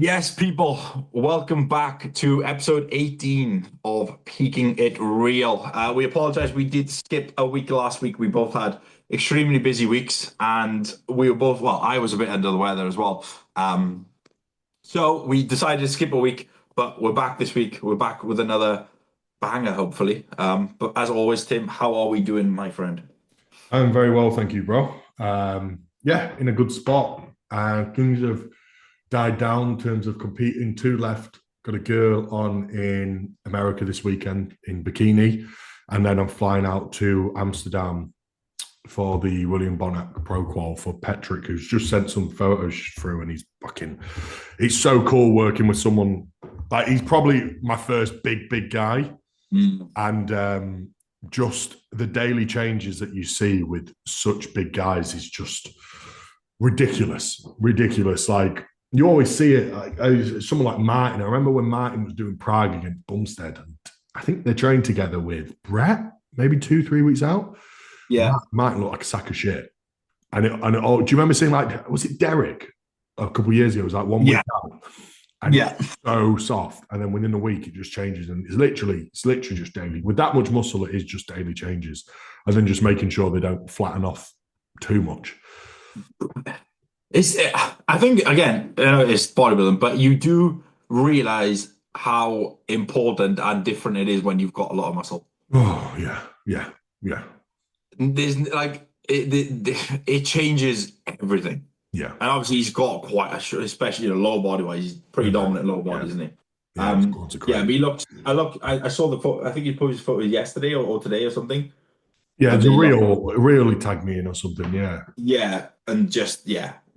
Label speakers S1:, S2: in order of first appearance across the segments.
S1: Yes, people, welcome back to episode 18 of Keeping It Real. We apologize, we did skip a week last week. We both had extremely busy weeks, and we were both, well, I was a bit under the weather as well. So we decided to skip a week, but we're back this week. We're back with another banger, hopefully. But as always, Tim, how are we doing, my friend?
S2: I'm very well, thank you, bro. Yeah, in a good spot. Things have died down in terms of competing. Two left. Got a girl on in America this weekend in bikini, and then I'm flying out to Amsterdam for the William Bonac Pro Qual for Patrick, who's just sent some photos through, and he's fucking. It's so cool working with someone like he's probably my first big guy,
S1: Mm.
S2: and just the daily changes that you see with such big guys is just ridiculous. Like you always see it, like someone like Martin. I remember when Martin was doing Prague against Bumstead, and I think they trained together with Brett, maybe 2-3 weeks out.
S1: Yeah,
S2: Martin looked like a sack of shit. Oh, do you remember seeing like was it Derek a couple of years ago? It was like 1 week
S1: yeah,
S2: out, and he
S1: yeah.
S2: was so soft, and then within a week it just changes, and it's literally just daily. With that much muscle, it is just daily changes, and then just making sure they don't flatten off too much.
S1: It's, I think, again, it's bodybuilding, but you do realize how important and different it is when you've got a lot of muscle.
S2: Oh yeah.
S1: There's like it changes everything.
S2: Yeah,
S1: And obviously he's got quite especially low body wise, he's pretty
S2: yeah,
S1: dominant low
S2: yeah,
S1: body, isn't he?
S2: yeah. His quads are
S1: Yeah,
S2: great.
S1: but he looked. I saw the photo. I think he posted photos yesterday or today or something,
S2: Yeah,
S1: and
S2: the
S1: they look.
S2: really tagged me in or something. Yeah,
S1: Yeah, and just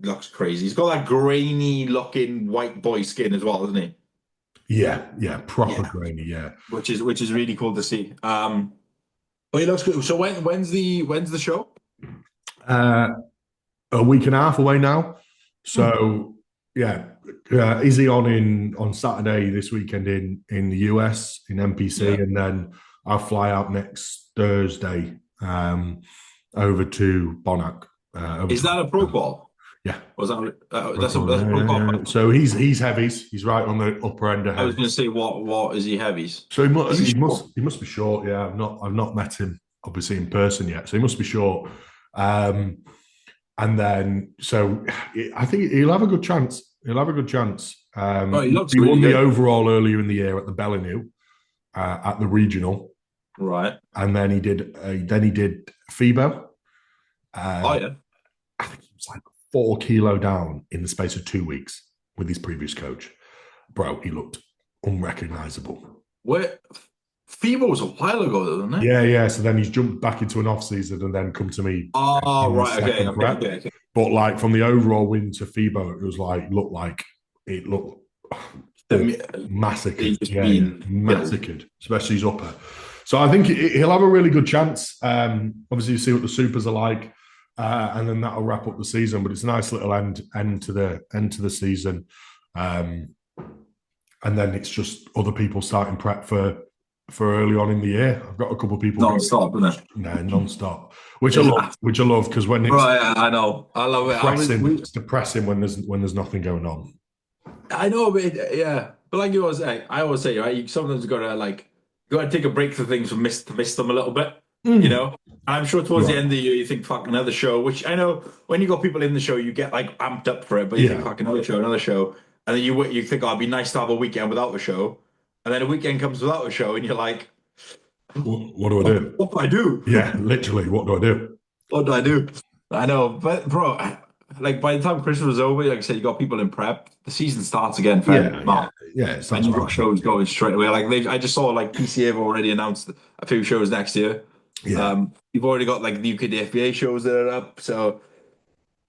S1: looks crazy. He's got that grainy looking white boy skin as well, isn't he?
S2: yeah. Proper
S1: Yeah,
S2: grainy. Yeah.
S1: which is really cool to see. But he looks good. So when's the show?
S2: Uh, a week and a half away now.
S1: Hmm.
S2: So yeah, Izzy on Saturday this weekend in the US in NPC,
S1: Yeah.
S2: and then I'll fly out next Thursday over to Bonac, over
S1: Is
S2: to
S1: that a pro
S2: Amsterdam.
S1: qual?
S2: Yeah,
S1: Was that that's a
S2: Brooklyn,
S1: that's a pro qual?
S2: So he's heavies. He's right on the upper end of
S1: I was going to
S2: heavies.
S1: say what is he heavies?
S2: So he
S1: Is
S2: must
S1: he
S2: he
S1: short?
S2: must he must be short. Yeah, I've not met him obviously in person yet, so he must be short. Um, and then, so I think he'll have a good chance. He'll have a good chance.
S1: Oh, he looks
S2: He
S1: really
S2: won the
S1: good.
S2: overall earlier in the year at the Bellenew at the regional,
S1: Right.
S2: and then he did FIBO.
S1: Oh
S2: Uh,
S1: yeah.
S2: I think he was like 4 kilo down in the space of 2 weeks with his previous coach. Bro, he looked unrecognizable.
S1: Where FIBA was a while ago, though, wasn't it?
S2: Yeah. So then he's jumped back into an off season and then come to me
S1: Oh,
S2: in the
S1: right. Okay.
S2: second
S1: Okay.
S2: prep.
S1: Okay. Okay.
S2: But like from the overall win to FIBO, it was like it looked
S1: He's
S2: massacred.
S1: just
S2: Yeah,
S1: been killed.
S2: massacred, especially his upper. So I think he'll have a really good chance. Obviously, you see what the supers are like, and then that'll wrap up the season. But it's a nice little end to the season, um, and then it's just other people starting prep for early on in the year. I've got a couple of people going
S1: Non-stop, isn't it?
S2: non-stop, which I
S1: It's,
S2: love. Which I love because when it's
S1: right. I know. I love it.
S2: it's depressing when there's nothing going on.
S1: I know, but yeah. But like you always say, I always say, right? You sometimes gotta you gotta take a break for things and miss them a little bit, you
S2: Mm.
S1: know. And I'm sure towards the
S2: Right.
S1: end of the year, you think, fuck another show. Which I know when you got people in the show, you get like amped up for it. But you think,
S2: Yeah.
S1: fuck another show, and then you think, oh, it'd be nice to have a weekend without a show, and then a weekend comes without a show, and you're like,
S2: What do I do?
S1: what do I do?
S2: Yeah, literally. What do I do?
S1: What do I do? I know, but bro, like by the time Christmas is over, like I said, you got people in prep. The season starts again, Feb,
S2: Yeah, yeah,
S1: March,
S2: yeah. It
S1: and
S2: starts
S1: you've got
S2: right back.
S1: shows going straight away. I just saw like PCA have already announced a few shows next year.
S2: Yeah,
S1: You've already got like the UKDFBA shows that are up. So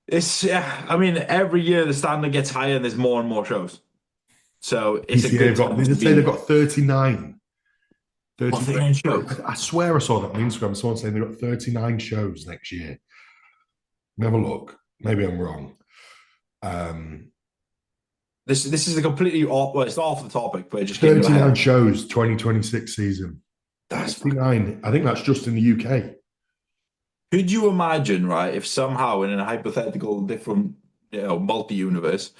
S1: it's yeah. I mean, every year the standard gets higher and there's more and more shows. So it's a
S2: PCA
S1: good
S2: have got.
S1: time
S2: Did
S1: to
S2: they say they've
S1: be.
S2: got 39?
S1: What
S2: 39.
S1: 39 shows?
S2: I swear I saw that on Instagram. Someone saying they've got 39 shows next year. Never look. Maybe I'm wrong. Um,
S1: This is a completely off. Well, it's not off the topic, but it just came to my
S2: 39
S1: head.
S2: shows, 2026 season.
S1: That's fucking.
S2: 39. I think that's just in the UK.
S1: Could you imagine, right, if somehow in a hypothetical different, multi-universe,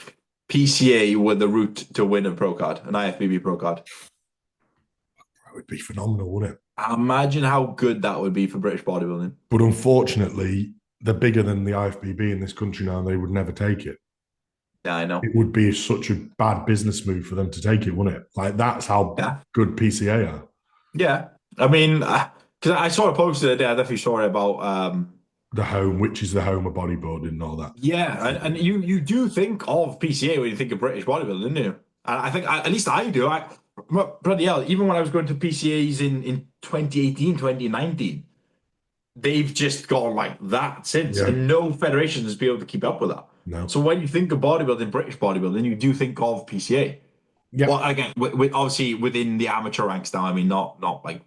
S1: PCA were the route to win a pro card, an IFBB pro card.
S2: That would be phenomenal, wouldn't it?
S1: Imagine how good that would be for British bodybuilding.
S2: But unfortunately, they're bigger than the IFBB in this country now, and they would never take it.
S1: Yeah, I know.
S2: It would be such a bad business move for them to take it, wouldn't it? Like that's how
S1: Yeah.
S2: good PCA are.
S1: Yeah. I mean, because I saw a post the other day, I definitely saw it about
S2: The home, which is the home of bodyboarding and all that.
S1: yeah, and you do think of PCA when you think of British bodybuilding, don't you? And I think at least I do. Bloody hell, even when I was going to PCAs in 2018, 2019, they've just gone like that since,
S2: Yeah.
S1: and no federation has been able to keep up with that.
S2: No.
S1: So when you think of bodybuilding, British bodybuilding, you do think of PCA.
S2: Yeah.
S1: Well, again, obviously within the amateur ranks now. I mean, not like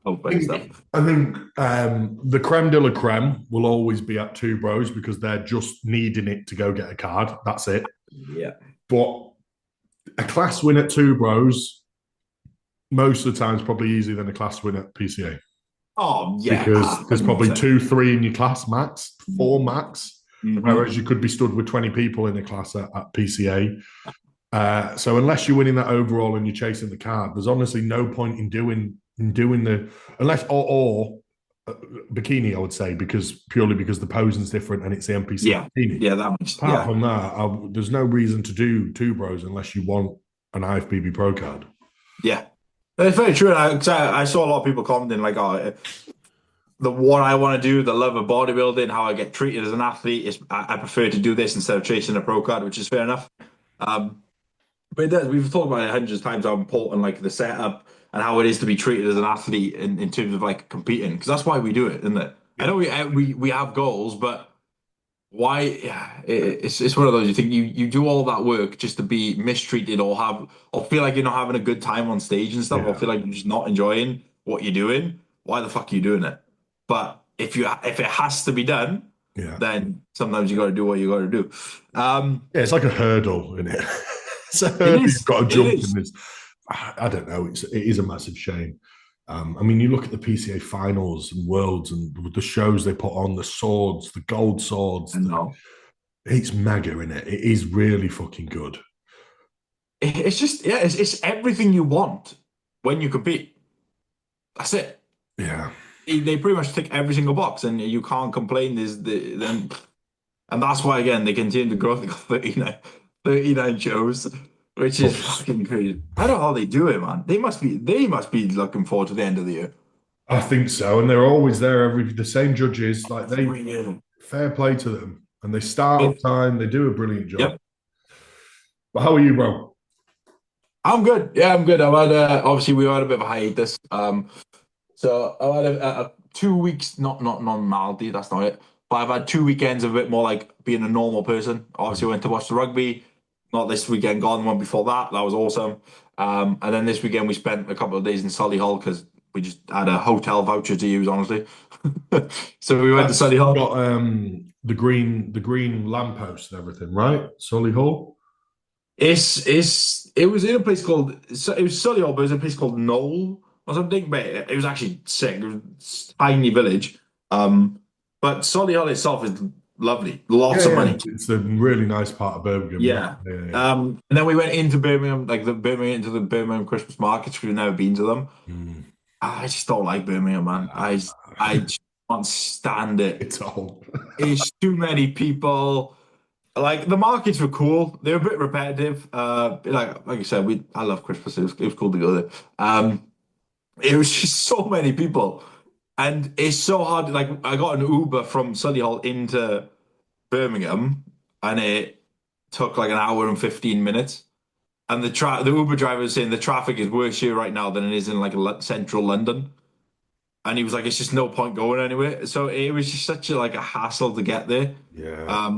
S1: open and stuff.
S2: I think the creme de la creme will always be at Two Bros because they're just needing it to go get a card. That's it.
S1: Yeah.
S2: But a class win at Two Bros, most of the time, is probably easier than a class win at PCA.
S1: Oh yeah,
S2: Because there's probably 2, 3 in your class max, 4 max, whereas you could be stood with 20 people in a class at PCA. So unless you're winning that overall and you're chasing the card, there's honestly no point in doing the unless or bikini, I would say, purely because the posing's different and it's the NPC bikini.
S1: Yeah, that makes
S2: Apart from that, there's no reason to do Two Bros unless you want an IFBB Pro card.
S1: Yeah, it's very true. And I saw a lot of people commenting like, "Oh, what I want to do, the love of bodybuilding, how I get treated as an athlete is I prefer to do this instead of chasing a pro card," which is fair enough. But we've talked about it hundreds of times how important like the setup and how it is to be treated as an athlete in terms of like competing, because that's why we do it, isn't it? Yeah. I know we have goals, but why? Yeah, it's one of those. You think you do all that work just to be mistreated or feel like you're not having a good time on stage and stuff, or feel like you're just not enjoying what you're doing. Why the fuck are you doing it? But if it has to be done, then sometimes you got to do what you got to do.
S2: It's like a hurdle, isn't it? It's a hurdle you've got to jump in this. I don't know. It is a massive shame. I mean, you look at the PCA finals and worlds and the shows they put on, the swords, the gold swords. It's mega, in it. It is really fucking good.
S1: It's just, it's everything you want when you compete. That's it.
S2: Yeah.
S1: They pretty much tick every single box, and you can't complain. And that's why, again, they continue to grow. They got 39 shows. Which is fucking crazy. I don't know how they do it, man. They must be looking forward to the end of the year.
S2: I think so, and they're always there. The same judges, like fair play to them, and they start on time. They do a brilliant job. Yep. But how are you, bro?
S1: I'm good. Yeah, I'm good. I've had obviously we had a bit of a hiatus. So I've had a 2 weeks, not normality. That's not it. But I've had 2 weekends of a bit more like being a normal person. Obviously, I went to watch the rugby. Not this weekend gone, the one before that. That was awesome. And then this weekend we spent a couple of days in Solihull because we just had a hotel voucher to use, honestly. So we went to Solihull.
S2: Got the green lamppost and everything, right? Solihull.
S1: It was in a place called it was Solihull, but it was a place called Knoll or something. But it was actually sick. It was a tiny village. But Solihull itself is lovely. Lots of money.
S2: It's a really nice part of Birmingham.
S1: Yeah. And then we went into Birmingham, into the Birmingham Christmas markets. We've never been to them. I just don't like Birmingham, man. I just can't stand it.
S2: It's all.
S1: It's too many people. Like the markets were cool. They were a bit repetitive. Like I said, I love Christmas. It was cool to go there. It was just so many people. And it's so hard. Like I got an Uber from Solihull into Birmingham, and it took like an hour and 15 minutes. And the Uber driver was saying the traffic is worse here right now than it is in like central London. And he was like, it's just no point going anywhere. So it was just such a hassle to get there.
S2: Yeah.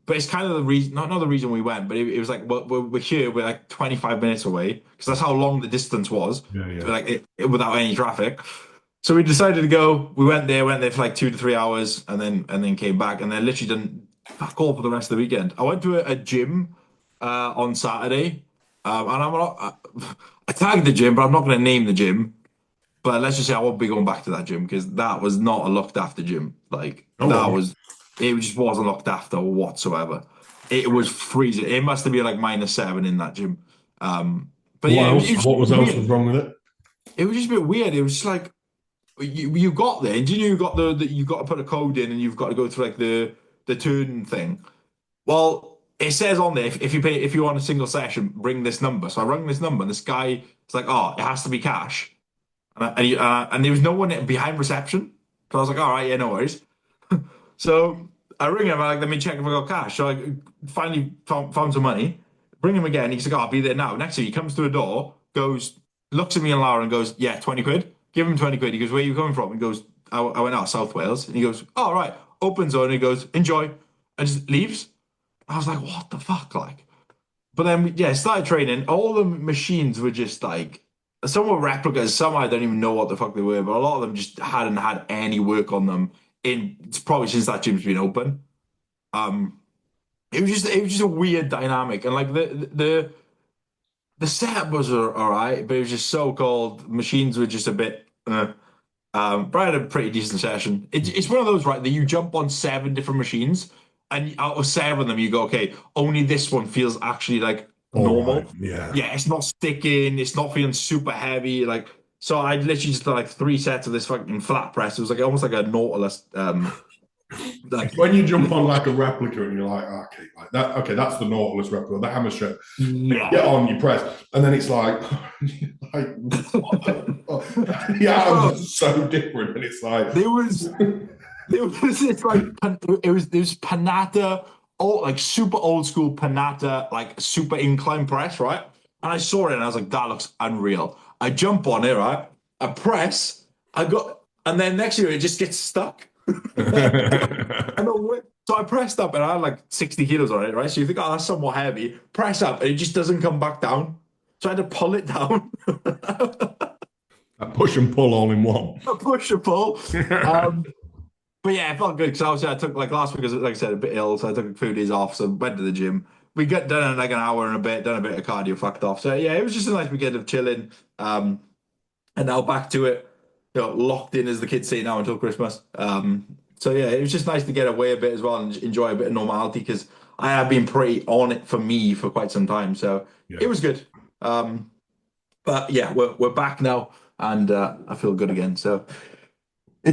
S1: But it's kind of the reason, not the reason we went, but it was like we're here. We're like 25 minutes away because that's how long the distance was.
S2: Yeah.
S1: Without any traffic. So we decided to go. We went there for like 2 to 3 hours, and then came back, and then literally didn't fuck all for the rest of the weekend. I went to a gym on Saturday, and I tagged the gym, but I'm not going to name the gym. But let's just say I won't be going back to that gym because that was not a looked after gym. It just wasn't looked after whatsoever. it was freezing. It must have been like -7 in that gym. But
S2: What
S1: yeah,
S2: else?
S1: it was
S2: What was else was
S1: weird.
S2: wrong with it?
S1: It was just a bit weird. It was just like you got there, and you got you got to put a code in, and you've got to go through like the turn thing. Well, it says on there if you want a single session, bring this number. So I rang this number, and this guy was like, "Oh, it has to be cash," and there was no one behind reception. So I was like, "All right, yeah, no worries." So I ring him, I'm like, let me check if I got cash. So I finally found some money, bring him again. He's like, oh, I'll be there now. Next thing he comes to a door, goes, looks at me and Laura and goes, yeah, 20 quid. Give him 20 quid. He goes, where are you coming from? He goes, I went out South Wales. And he goes, oh, right. Opens door and he goes, enjoy. And just leaves. I was like, what the fuck? Like, but then, yeah, started training. All the machines were just like, some were replicas, some I don't even know what the fuck they were, but a lot of them just hadn't had any work on them in it's probably since that gym's been open. Um, it was just a weird dynamic, and like the setup was all right, but it was just so cold. Machines were just a bit. But I had a pretty decent session. It's one of those, right, that you jump on 7 different machines, and out of 7 of them, you go, okay, only this one feels actually like
S2: All right.
S1: normal.
S2: Yeah.
S1: Yeah, it's not sticking, it's not feeling super heavy. Like, so I literally just did like 3 sets of this fucking flat press. It was like almost like a Nautilus, like,
S2: When you jump on like a replica and you're like, okay, like that, okay, that's the Nautilus replica, the hammer strip. And you
S1: yeah.
S2: get on, you press, and then it's like, like what the, the atoms are so different, and it's like
S1: There was there was this like it was this Panata, old like super old school Panata, like super incline press, right? And I saw it and I was like, that looks unreal. I jump on it, right? I press, and then next year it just gets stuck. I know so I pressed up and I had like 60 kilos on it, right? So you think, oh, that's somewhat heavy. Press up and it just doesn't come back down. So I had to pull it down.
S2: a push and pull all in one.
S1: A push and pull. Um, But yeah, it felt good because obviously I took like last week, like I said, a bit ill, so I took a few days off. So went to the gym. We got done in like an hour and a bit, done a bit of cardio, fucked off. So yeah, it was just a nice weekend of chilling. And now back to it, locked in as the kids say now until Christmas. So yeah, it was just nice to get away a bit as well and enjoy a bit of normality because I have been pretty on it for me for quite some time. So
S2: Yeah.
S1: it was good. But yeah, we're back now and I feel good again. So. I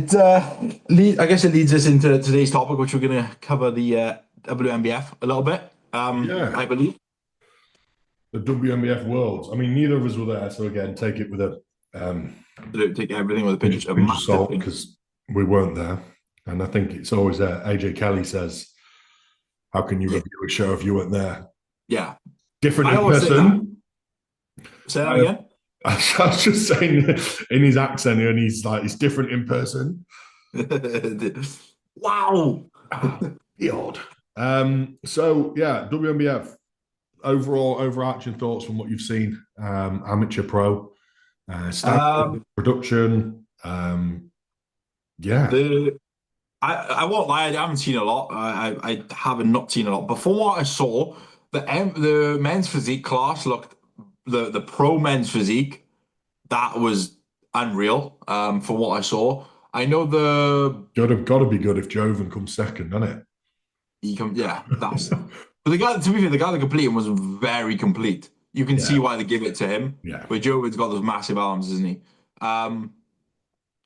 S1: guess it leads us into today's topic, which we're going to cover the WNBF a little bit.
S2: Yeah.
S1: I believe.
S2: The WNBF Worlds. I mean, neither of us were there, so again, take it with a um,
S1: Take everything with a
S2: pinch of
S1: massive
S2: salt
S1: pinch.
S2: because we weren't there. And I think it's always there. AJ Kelly says, how can you
S1: Yeah,
S2: review a show if you weren't there?
S1: yeah.
S2: Different
S1: I
S2: in
S1: always say that.
S2: person.
S1: Say that
S2: Uh,
S1: again.
S2: I was just saying in his accent, and he's like, it's different in person.
S1: Wow.
S2: The odd. So yeah, WNBF overall overarching thoughts from what you've seen, amateur pro, standard
S1: Um,
S2: production. Yeah,
S1: the I won't lie, I haven't seen a lot. I haven't not seen a lot. But from what I saw, the men's physique class looked the pro men's physique that was unreal. From what I saw, I know
S2: got to be good if Joven comes second, doesn't it?
S1: yeah, that's but the guy. To be fair, the guy that completed him was very complete. You can see
S2: Yeah,
S1: why they give it to him.
S2: yeah.
S1: But Jovin's got those massive arms, isn't he? Um,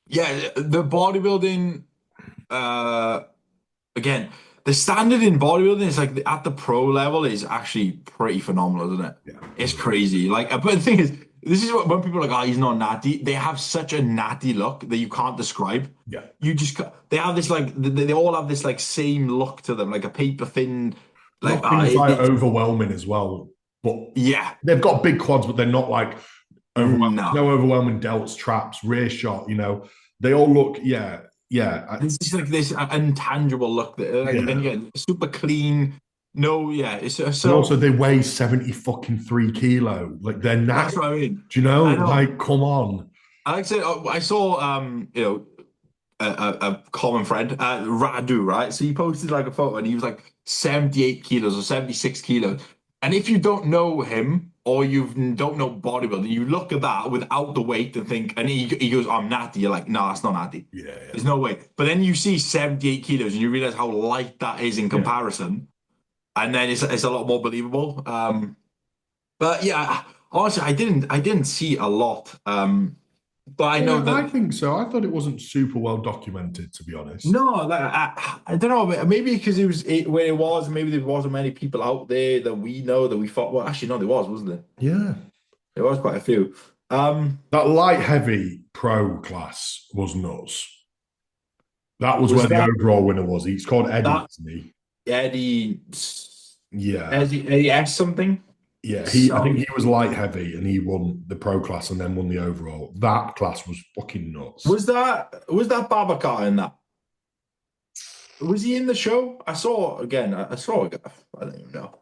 S1: yeah, the bodybuilding. Uh, Again, the standard in bodybuilding is like at the pro level is actually pretty phenomenal, isn't it?
S2: Yeah.
S1: It's crazy. Like, but the thing is, this is what when people are like, "Oh, he's not natty." They have such a natty look that you can't describe.
S2: Yeah.
S1: You just they have this like they all have this like same look to them, like a paper thin, like
S2: Nothing's like overwhelming as well. But
S1: yeah,
S2: they've got big quads, but they're not like overwhelming.
S1: no.
S2: No overwhelming delts, traps, rear shot. They all look. Yeah, yeah,
S1: It's just like this intangible look that, like,
S2: yeah.
S1: and again, super clean. No, yeah, it's
S2: And
S1: so
S2: also, they weigh 70 fucking 3 kilo. Like they're not.
S1: that's what I mean.
S2: Do you know?
S1: I know.
S2: Like, come on.
S1: Like I said, I saw a common friend, Radu, right? So he posted like a photo and he was like 78 kilos or 76 kilos. And if you don't know him or you don't know bodybuilding, you look at that without the weight and think, and he goes, I'm natty. You're like, no, that's not natty.
S2: Yeah, yeah.
S1: There's no way. But then you see 78 kilos and you realize how light that is in comparison. and then it's a lot more believable. But yeah, honestly, I didn't see a lot. But I know
S2: Yeah, I
S1: that
S2: think so. I thought it wasn't super well documented, to be honest.
S1: no, like I don't know, maybe because where it was, maybe there wasn't many people out there that we know that we thought. Well, actually, no, there was, wasn't there?
S2: Yeah.
S1: There was quite a few.
S2: That light heavy pro class was nuts. That was
S1: Was
S2: where the
S1: that
S2: overall winner was. He's called Eddie,
S1: that
S2: isn't he?
S1: Eddie
S2: Yeah.
S1: Eddie S something?
S2: Yeah. I think
S1: So
S2: he was light heavy and he won the pro class and then won the overall. That class was fucking nuts.
S1: was that Babacar in that? Was he in the show? I saw again. I saw a guy. I don't even know.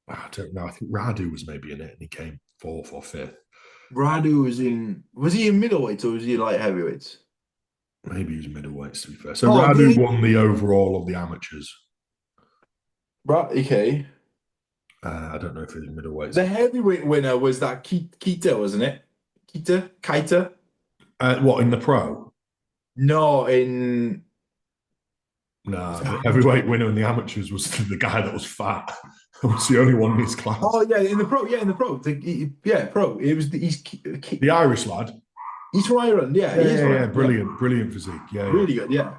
S2: I don't know. I think Radu was maybe in it and he came fourth or fifth.
S1: Radu was in. Was he in middleweights or was he light heavyweights?
S2: Maybe he was middleweights, to be fair. So
S1: Oh,
S2: Radu won the overall of the amateurs.
S1: right. Okay.
S2: I don't know if it was middleweights.
S1: The heavyweight winner was that Kita, wasn't it? Kita?
S2: What, in the pro?
S1: No, in was
S2: No,
S1: it
S2: the
S1: amateur?
S2: heavyweight winner in the amateurs was the guy that was fat. That was the only one in his class.
S1: Oh yeah, in the pro. Yeah, in the pro. Yeah, pro. It was
S2: The Irish lad.
S1: he's from Ireland. Yeah,
S2: Yeah,
S1: he is
S2: yeah,
S1: from
S2: yeah.
S1: Ireland. Yeah,
S2: Brilliant, brilliant physique. Yeah, yeah.
S1: really good. Yeah.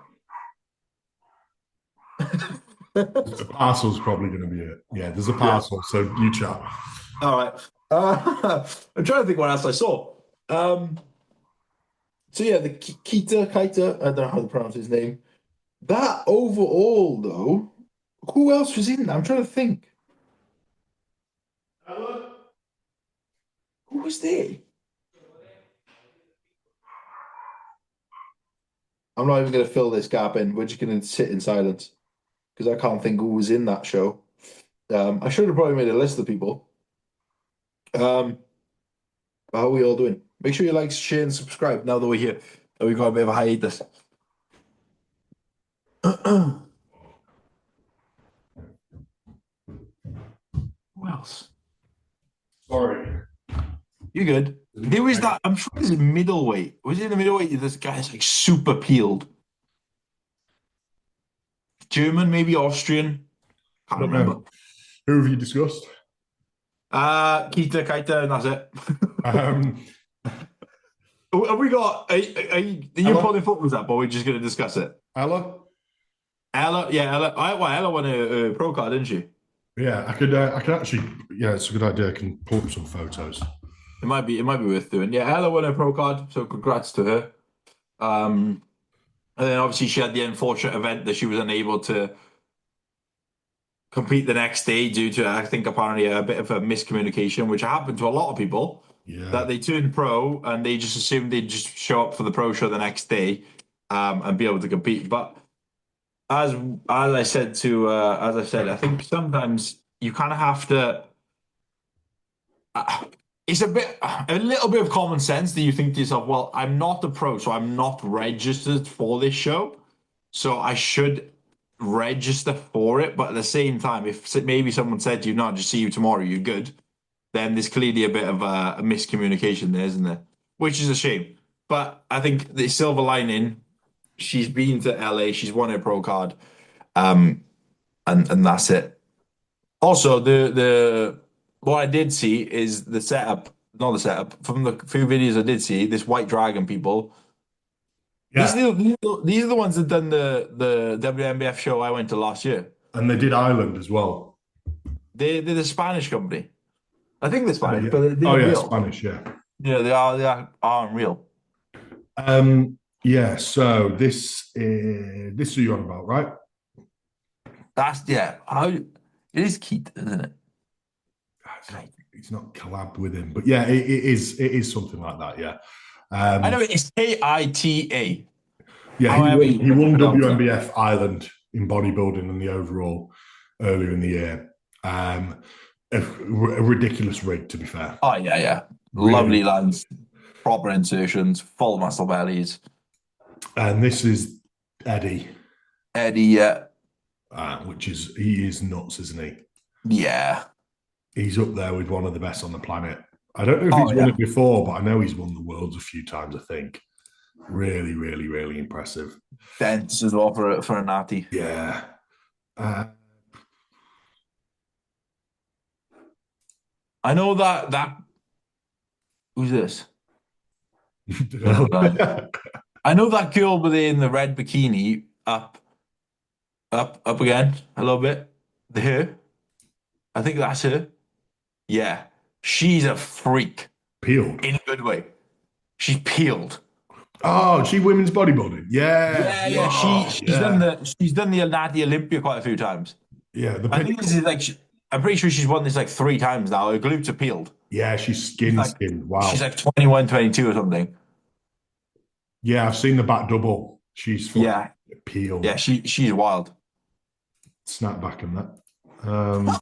S2: The parcel's probably going to be it. Yeah, there's a
S1: Yeah.
S2: parcel. So you chat.
S1: All right. I'm trying to think what else I saw. Um, so yeah, the Kita, I don't know how to pronounce his name. That overall, though, who else was in that? I'm trying to think. Who was there? I'm not even going to fill this gap in. We're just going to sit in silence because I can't think who was in that show. I should have probably made a list of people. Um, how are we all doing? Make sure you like, share, and subscribe now that we're here. We've got a bit of a hiatus. Who else?
S2: Sorry.
S1: You good? There was that. I'm sure there's a middleweight. Was it in the middleweight? This guy's like super peeled. German, maybe Austrian.
S2: I
S1: Can't
S2: don't know.
S1: remember.
S2: Who have you discussed?
S1: Kita, Kaita, and that's it.
S2: Um,
S1: Have we got? Are you
S2: Ella?
S1: pulling photos up, or we're just going to discuss it?
S2: Ella?
S1: Ella, yeah, Ella. Ella won a pro card, didn't she?
S2: Yeah, I could actually, yeah, it's a good idea. I can pull up some photos.
S1: It might be worth doing. Yeah, Ella won a pro card, so congrats to her. Um, and then obviously she had the unfortunate event that she was unable to compete the next day due to, I think, apparently a bit of a miscommunication, which happened to a lot of people.
S2: Yeah.
S1: That they turned pro and they just assumed they'd just show up for the pro show the next day, and be able to compete. But as as I said, I think sometimes you kind of have to. Uh, it's a little bit of common sense that you think to yourself, well, I'm not a pro, so I'm not registered for this show, so I should register for it. But at the same time, if maybe someone said to you, "No, just see you tomorrow, you're good," then there's clearly a bit of a miscommunication there, isn't there? Which is a shame. But I think the silver lining, she's been to LA, she's won her pro card, um, and that's it. Also, the what I did see is the setup, not the setup, from the few videos I did see, this White Dragon people. These
S2: Yeah.
S1: are these are the ones that done the WNBF show I went to last year.
S2: And they did Ireland as well.
S1: They're the Spanish company. I think they're Spanish,
S2: Yeah.
S1: but
S2: Oh,
S1: they're
S2: yeah,
S1: real.
S2: Spanish, yeah.
S1: Yeah, they are real.
S2: Yeah, so this is who you're on about, right?
S1: That's yeah. How it is Keith, isn't it?
S2: It's not collabed with him, but yeah, it is something like that, yeah.
S1: I know
S2: Um,
S1: it's Kita.
S2: yeah,
S1: However
S2: he
S1: you
S2: won
S1: pronounce it.
S2: WNBF Ireland in bodybuilding and the overall earlier in the year. A ridiculous rig, to be fair.
S1: Oh yeah, yeah.
S2: Really.
S1: Lovely lads, proper insertions, full muscle bellies.
S2: And this is Eddie,
S1: Eddie, yeah,
S2: he is nuts, isn't he?
S1: yeah.
S2: He's up there with one of the best on the planet. I don't know if
S1: Oh
S2: he's won
S1: yeah.
S2: it before, but I know he's won the worlds a few times, I think. Really, really, really impressive.
S1: Dense as well for a natty.
S2: Yeah. Uh,
S1: I know that who's this? Don't know that.
S2: Dunno.
S1: I know that girl with in the red bikini up again a little bit. The her. I think that's her. Yeah. She's a freak
S2: Peeled.
S1: in a good way. She's peeled.
S2: Oh, she women's bodybuilding. Yeah.
S1: Yeah, yeah.
S2: Wow. Yeah.
S1: She's done the Natty Olympia quite a few times.
S2: Yeah. The
S1: I think this
S2: pinnacle.
S1: is like I'm pretty sure she's won this like three times now. Her glutes are peeled.
S2: Yeah, she's
S1: She's
S2: skin
S1: like
S2: skin.
S1: she's
S2: Wow.
S1: like 21, 22 or something.
S2: Yeah, I've seen the back double. She's fucking
S1: Yeah, yeah.
S2: peeled.
S1: She's wild.
S2: Snap back and that.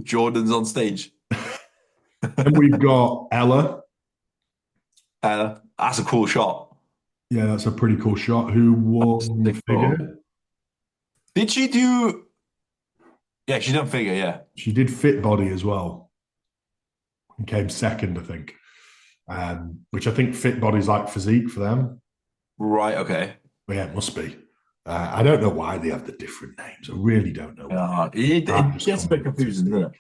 S1: Jordan's on stage.
S2: Then we've got Ella.
S1: That's a cool shot.
S2: Yeah, that's a pretty cool shot. Who won
S1: Sick photo.
S2: figure?
S1: Did she do? Yeah, she's done figure. Yeah.
S2: She did fit body as well and came second, I think. Which I think fit body's like physique for them.
S1: Right. Okay.
S2: But yeah, it must be. I don't know why they have the different names. I really don't know why.
S1: It gets a bit confusing, doesn't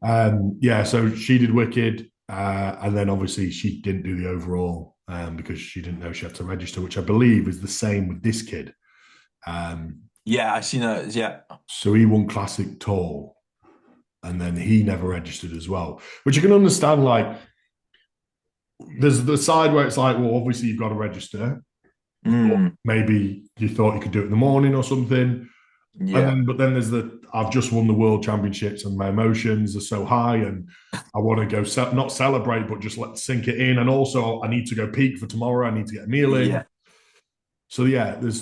S1: it?
S2: Yeah, so she did Wicked, and then obviously she didn't do the overall because she didn't know she had to register, which I believe is the same with this kid.
S1: Yeah, I seen that. Yeah.
S2: So he won Classic Tall, and then he never registered as well, which you can understand. Like, there's the side where it's like, well, obviously you've got to register. Maybe you thought you could do it in the morning or something.
S1: Yeah.
S2: But then there's I've just won the world championships and my emotions are so high and I want to go not celebrate, but just let sink it in. And also I need to go peak for tomorrow. I need to get a meal in.
S1: Yeah.
S2: So yeah, there's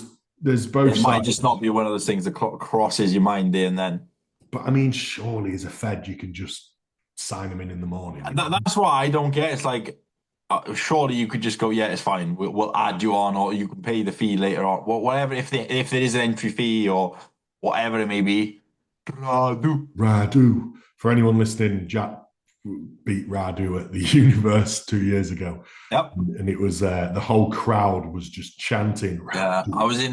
S2: both
S1: It
S2: sides.
S1: might just not be one of those things that crosses your mind there and then.
S2: But I mean, surely as a Fed, you can just sign them in the morning.
S1: That's what I don't get. It's like, surely you could just go, yeah, it's fine. We'll add you on, or you can pay the fee later on. Whatever, if there is an entry fee or whatever it may be.
S2: Radu. For anyone listening, Jack beat Radu at the universe 2 years ago.
S1: Yep.
S2: And it was the whole crowd was just chanting. Radu.
S1: Yeah,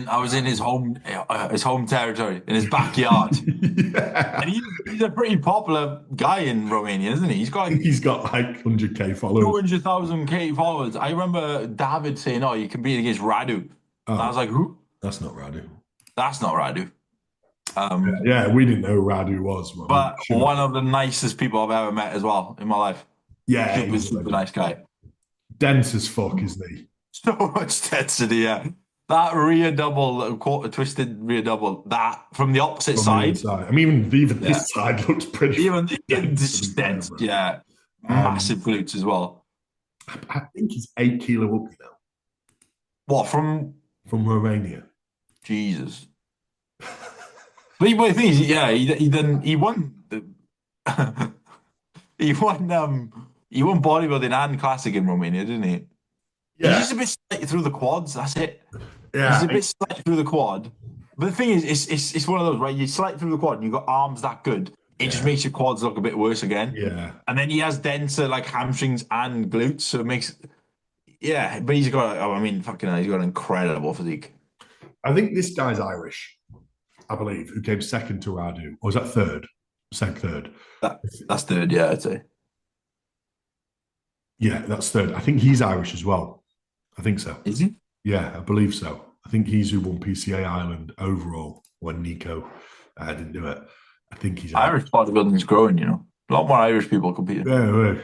S1: I was in his home territory, in his backyard.
S2: Yeah.
S1: And he's a pretty popular guy in Romania, isn't he? He's got
S2: like 100k followers.
S1: 200,000 followers. I remember David saying, "Oh, you can beat against Radu."
S2: Oh,
S1: and I was like, "Who?
S2: That's not Radu.
S1: That's not Radu."
S2: Yeah, we didn't know who Radu was.
S1: But one of the nicest people I've ever met as well in my life.
S2: Yeah,
S1: super nice guy.
S2: Dense as fuck, isn't he?
S1: So much density, yeah. That rear double, quarter twisted rear double, that from the opposite side.
S2: I mean, even this side looks pretty.
S1: Even dense, yeah. Massive glutes as well.
S2: I think he's 8 kilo up now.
S1: What, from
S2: Romania?
S1: Jesus. But the thing is, yeah, he won he won bodybuilding and classic in Romania, didn't he?
S2: Yeah.
S1: He's just a bit slight through the quads. That's it.
S2: Yeah,
S1: he's a bit slight through the quad. But the thing is, it's one of those, right? You slight through the quad and you've got arms that good. It just makes your quads look a bit worse again.
S2: Yeah.
S1: And then he has denser like hamstrings and glutes, so it makes but he's got fucking hell, he's got an incredible physique.
S2: I think this guy's Irish, I believe, who came second to Radu. Or was that third? Third.
S1: That's third, yeah, I'd say.
S2: Yeah, that's third. I think he's Irish as well. I think so.
S1: Is he?
S2: Yeah, I believe so. I think he's who won PCA Ireland overall when Nico didn't do it. I think he's
S1: Irish bodybuilding's growing, A lot more Irish people competing.
S2: Yeah.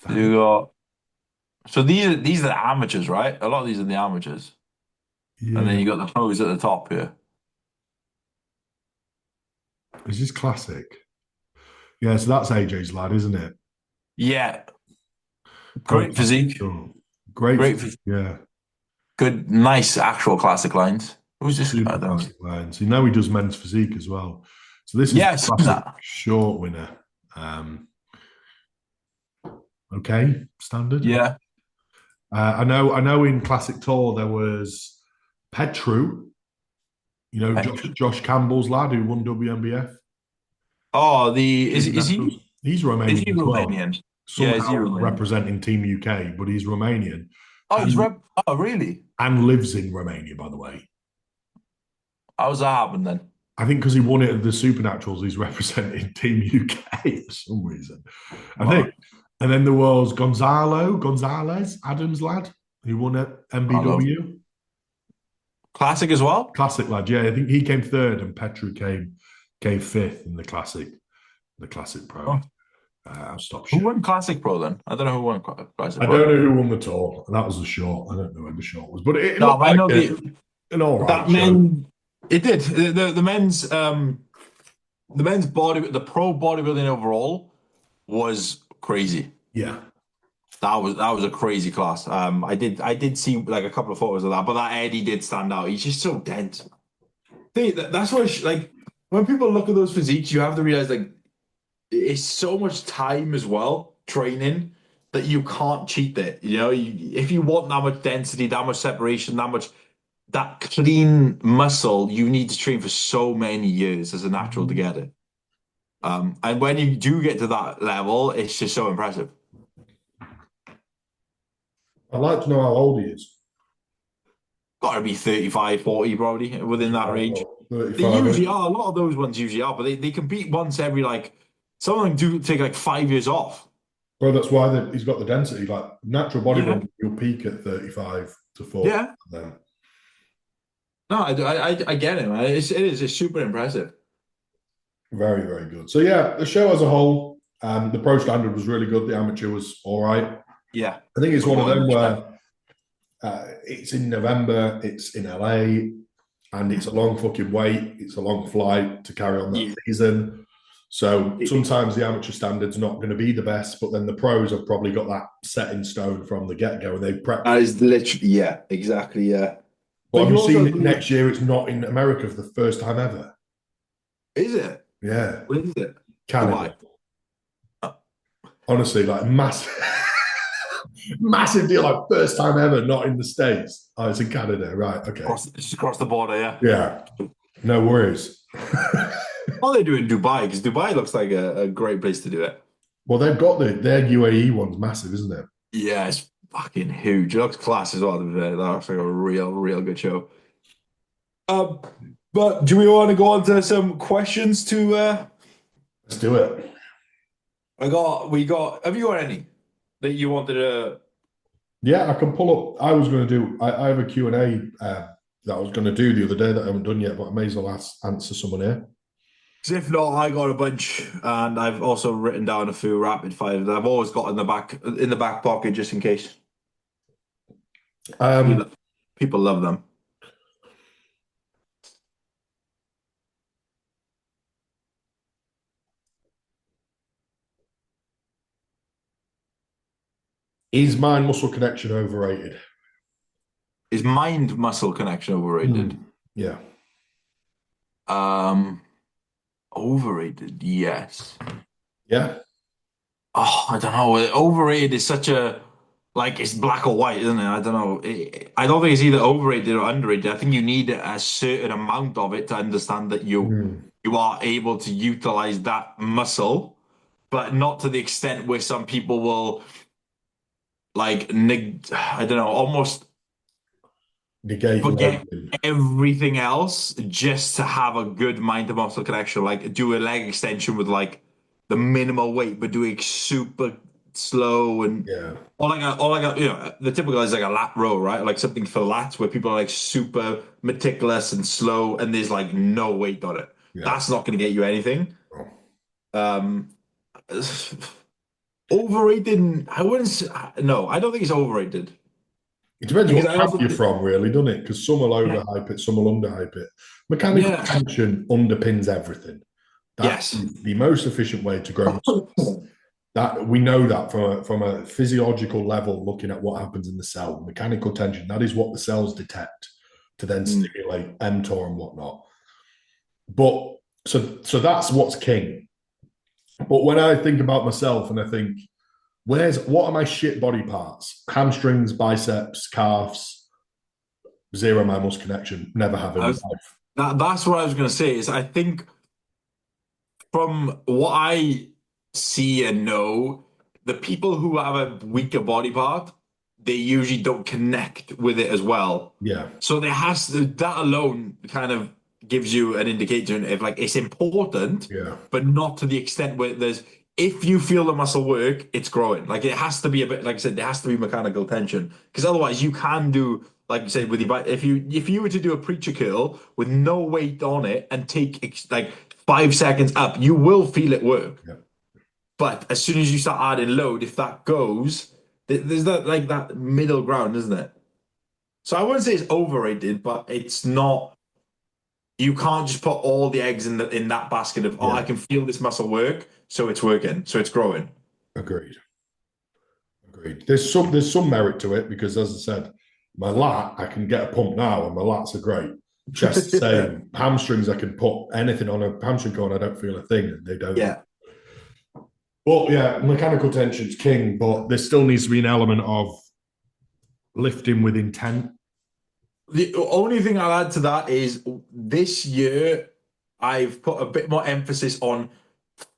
S1: You got so these are the amateurs, right? A lot of these are the amateurs.
S2: Yeah.
S1: And then you got the pros at the top here.
S2: Is this classic? Yeah, so that's AJ's lad, isn't it?
S1: Yeah. Great physique.
S2: Great physique. Yeah.
S1: Good, nice actual classic lines. Who's this guy?
S2: Classic lines. You know he does men's physique as well. So this is classic short winner. Okay, standard.
S1: Yeah.
S2: I know in Classic Tour there was Petru, Josh Campbell's lad who won WNBF.
S1: Oh, is he?
S2: He's Romanian.
S1: Is he Romanian?
S2: Somehow is he Romanian? Representing Team UK, but he's Romanian.
S1: Oh, oh, really?
S2: And lives in Romania, by the way.
S1: How does that happen then?
S2: I think because he won it at the Supernaturals, he's representing Team UK for some reason. I think.
S1: Right.
S2: And then there was Gonzalez, Adams lad, who won at
S1: I don't know.
S2: MBW.
S1: Classic as well?
S2: Classic lad, yeah. I think he came third and Petru came fifth in the classic pro.
S1: Oh.
S2: I'll stop
S1: Who
S2: shit.
S1: won Classic Pro then? I don't know who won Classic
S2: I don't
S1: Pro.
S2: know who won the tour. That was the short. I don't know where the short was, but it
S1: No,
S2: looked
S1: but I
S2: like
S1: know
S2: an all right
S1: that
S2: show.
S1: men it did. The men's the pro bodybuilding overall was crazy.
S2: Yeah,
S1: That was a crazy class. I did see like a couple of photos of that, but that Eddie did stand out. He's just so dense. That's why like when people look at those physiques, you have to realize like it's so much time as well training that you can't cheat it. If you want that much density, that much separation, that clean muscle, you need to train for so many years as a natural to get it. And when you do get to that level, it's just so impressive.
S2: I'd like to know how old he is.
S1: Got to be 35, 40 probably within that range. They
S2: 35.
S1: usually are. A lot of those ones usually are, but they compete once every like some of them do take like 5 years off.
S2: Well, that's why he's got the density. Like natural
S1: Yeah.
S2: bodybuilding, you'll peak at 35 to 40.
S1: Yeah.
S2: Then
S1: No, I get it, man. It's super impressive.
S2: very, very good. So yeah, the show as a whole, the pro standard was really good. The amateur was all right.
S1: Yeah.
S2: I think it's one of
S1: Well,
S2: them where it's in November, it's in LA, and it's a long fucking wait. It's a long flight to carry on that
S1: yeah.
S2: season. So sometimes the amateur standard's not going to be the best, but then the pros have probably got that set in stone from the get go, and they prep.
S1: That is literally, yeah, exactly, yeah.
S2: But
S1: But
S2: have
S1: you
S2: you
S1: also
S2: seen it next year? It's not in America for the first time ever.
S1: is it?
S2: Yeah,
S1: What is it?
S2: Canada.
S1: Dubai. Oh,
S2: Honestly, like massive, massive deal. Like first time ever, not in the States. Oh, it's in Canada, right? Okay.
S1: just across the border, yeah.
S2: Yeah, no worries.
S1: What they do in Dubai, because Dubai looks like a great place to do it.
S2: Well, they've got their UAE one's massive, isn't it?
S1: Yeah, it's fucking huge. It looks class as well. That looks like a real, real good show. Um, but do we want to go on to some questions to
S2: Let's do it.
S1: have you got any that you wanted to
S2: Yeah, I can pull up. I was going to do. I have a Q&A that I was going to do the other day that I haven't done yet, but I may as well answer someone here.
S1: because if not, I got a bunch, and I've also written down a few rapid fires that I've always got in the back pocket just in case.
S2: Um,
S1: People love them.
S2: is mind muscle connection overrated?
S1: Is mind muscle connection overrated?
S2: Yeah.
S1: Um, Overrated, yes.
S2: Yeah.
S1: Oh, I don't know. Overrated is such a like it's black or white, isn't it? I don't know. I don't think it's either overrated or underrated. I think you need a certain amount of it to understand that you are able to utilize that muscle, but not to the extent where some people will like I don't know, almost
S2: Negate
S1: forget
S2: loading.
S1: everything else just to have a good mind to muscle connection. Like do a leg extension with like the minimal weight, but doing super slow and
S2: Yeah.
S1: the typical is like a lat row, right? Like something for lats where people are like super meticulous and slow and there's like no weight on it.
S2: Yeah.
S1: That's not going to get you anything.
S2: Oh.
S1: Um, Overrated. I wouldn't say, no, I don't think it's overrated.
S2: It depends
S1: Because
S2: what
S1: I
S2: camp
S1: also
S2: you're from, really, doesn't it? Because some will overhype it, some will underhype it. Mechanical
S1: yeah.
S2: tension underpins everything. That
S1: Yes.
S2: is the most efficient way to grow muscle. That we know that from a physiological level, looking at what happens in the cell, mechanical tension. That is what the cells detect to then stimulate mTOR and whatnot. But so that's what's king. But when I think about myself and I think, what are my shit body parts? Hamstrings, biceps, calves, zero my muscle connection. Never have in my life.
S1: That's what I was going to say is I think from what I see and know, the people who have a weaker body part, they usually don't connect with it as well.
S2: Yeah.
S1: So there has to, that alone kind of gives you an indicator if like it's important,
S2: Yeah.
S1: but not to the extent where there's if you feel the muscle work, it's growing. Like it has to be a bit, like I said, there has to be mechanical tension because otherwise you can do, like you said, with your back. If you were to do a preacher curl with no weight on it and take like 5 seconds up, you will feel it work.
S2: Yeah.
S1: But as soon as you start adding load, if that goes, there's that like that middle ground, isn't it? So I wouldn't say it's overrated, but it's not. You can't just put all the eggs in that basket of, oh, I
S2: Yeah.
S1: can feel this muscle work, so it's working, so it's growing.
S2: Agreed. Agreed. There's some merit to it because, as I said, my lat I can get a pump now, and my lats are great. Chest the same. Hamstrings I can put anything on a hamstring cone. I don't feel a thing, and they don't.
S1: Yeah.
S2: But yeah, mechanical tension's king. But there still needs to be an element of lifting with intent.
S1: The only thing I'll add to that is this year I've put a bit more emphasis on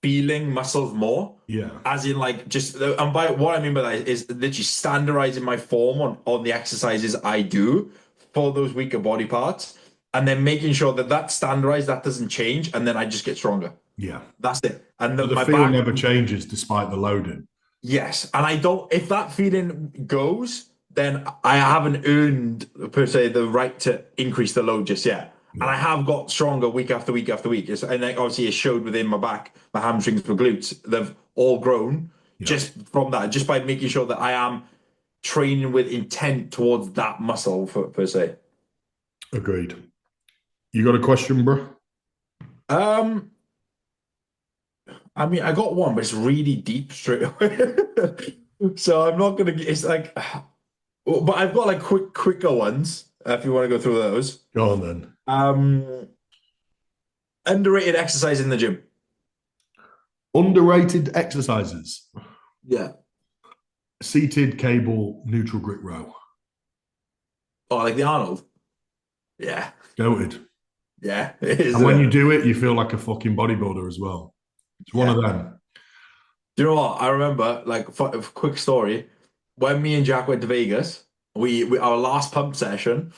S1: feeling muscles more,
S2: Yeah.
S1: as in like just and by what I mean by that is literally standardizing my form on the exercises I do for those weaker body parts, and then making sure that that's standardized, that doesn't change, and then I just get stronger.
S2: Yeah.
S1: That's it. And
S2: But the
S1: my
S2: feel
S1: back,
S2: never changes despite the loading.
S1: yes. And I don't, if that feeling goes, then I haven't earned per se the right to increase the load just yet. And
S2: Yeah.
S1: I have got stronger week after week after week. And then obviously it showed within my back, my hamstrings, my glutes, they've all grown
S2: Yeah.
S1: just from that, just by making sure that I am training with intent towards that muscle per se.
S2: Agreed. You got a question, bro?
S1: Um, I mean, I got one, but it's really deep straight away. So I'm not gonna. It's like, but I've got like quicker ones. If you want to go through those.
S2: Go on then.
S1: Um, Underrated exercise in the gym.
S2: Underrated exercises.
S1: Yeah.
S2: Seated cable neutral grip row.
S1: Oh, like the Arnold. Yeah.
S2: Goated.
S1: Yeah. It is.
S2: And when you do it, you feel like a fucking bodybuilder as well. It's one
S1: Yeah.
S2: of them.
S1: Do you know what? I remember, like, a quick story. When me and Jack went to Vegas, we our last pump session,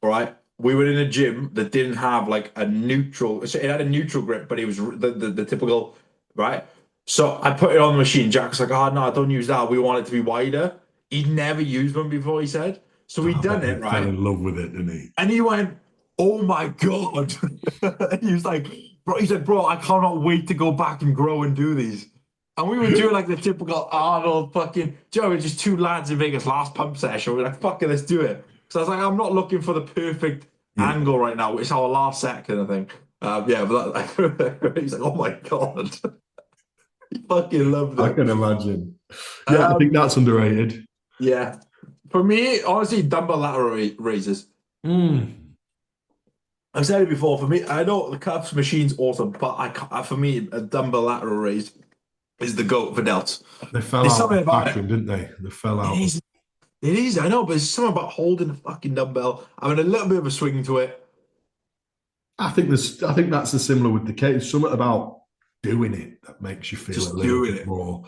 S1: right? We were in a gym that didn't have like a neutral. So it had a neutral grip, but it was the typical, right? So I put it on the machine. Jack was like, "Oh no, don't use that. We want it to be wider." He'd never used one before. He said, so we
S2: I
S1: done
S2: bet
S1: it,
S2: he fell
S1: right?
S2: in love with it, didn't he?
S1: And he went, "Oh my God." And he was like, "Bro," he said, "Bro, I cannot wait to go back and grow and do these." And we were doing like the typical Arnold fucking, Joe, we're just two lads in Vegas last pump session. We're like, fuck it, let's do it. So I was like, I'm not looking for the perfect
S2: Yeah.
S1: angle right now. It's our last set kind of thing. Yeah, but he's like, oh my God. He fucking loved
S2: I
S1: it.
S2: can imagine. Yeah, I think
S1: Um,
S2: that's underrated.
S1: yeah. For me, honestly, dumbbell lateral raises.
S2: Mm.
S1: I've said it before. For me, I know the cuffs machine's awesome, but for me, a dumbbell lateral raise is the goat for delts.
S2: They fell
S1: There's
S2: out
S1: something
S2: of
S1: about it.
S2: fashion, didn't they? They fell
S1: It
S2: out.
S1: is. It is. I know, but there's something about holding a fucking dumbbell. I mean, a little bit of a swing to it.
S2: I think that's a similar with the case. Something about doing it that makes you feel a
S1: Just
S2: little
S1: doing
S2: bit
S1: it.
S2: more.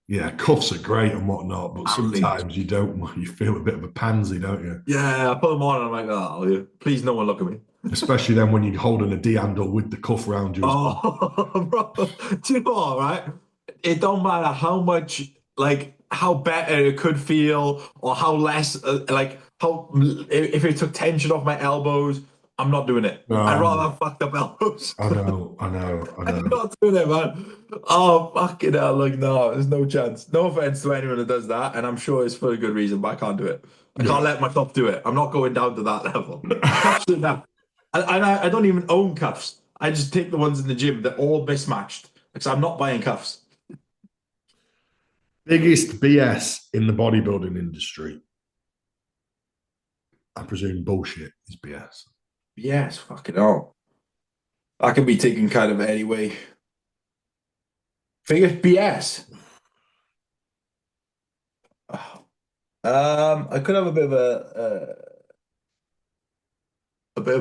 S2: Yeah, cuffs are great and whatnot, but
S1: Unleashed.
S2: sometimes you don't. You feel a bit of a pansy, don't you?
S1: Yeah, I put them on and I'm like, oh, yeah, please, no one look at me.
S2: Especially then when you're holding a D handle with the cuff around you as well.
S1: Oh, bro. Do you know what, right? It don't matter how much, like, how better it could feel or how less, like, how, if it took tension off my elbows, I'm not doing it. I'd rather have fucked up elbows.
S2: I know, I know, I
S1: I'm
S2: know.
S1: not doing it, man. Oh, fucking hell. Like, no, there's no chance. No offense to anyone that does that. And I'm sure it's for a good reason, but I can't do it. I can't
S2: Yeah.
S1: let myself do it. I'm not going down to that level. Cuffs are enough. And I don't even own cuffs. I just take the ones in the gym. They're all mismatched. Because I'm not buying cuffs.
S2: Biggest BS in the bodybuilding industry. I presume bullshit is BS.
S1: Yes, fucking hell. I can be taken kind of any way. Biggest BS. I could have a bit of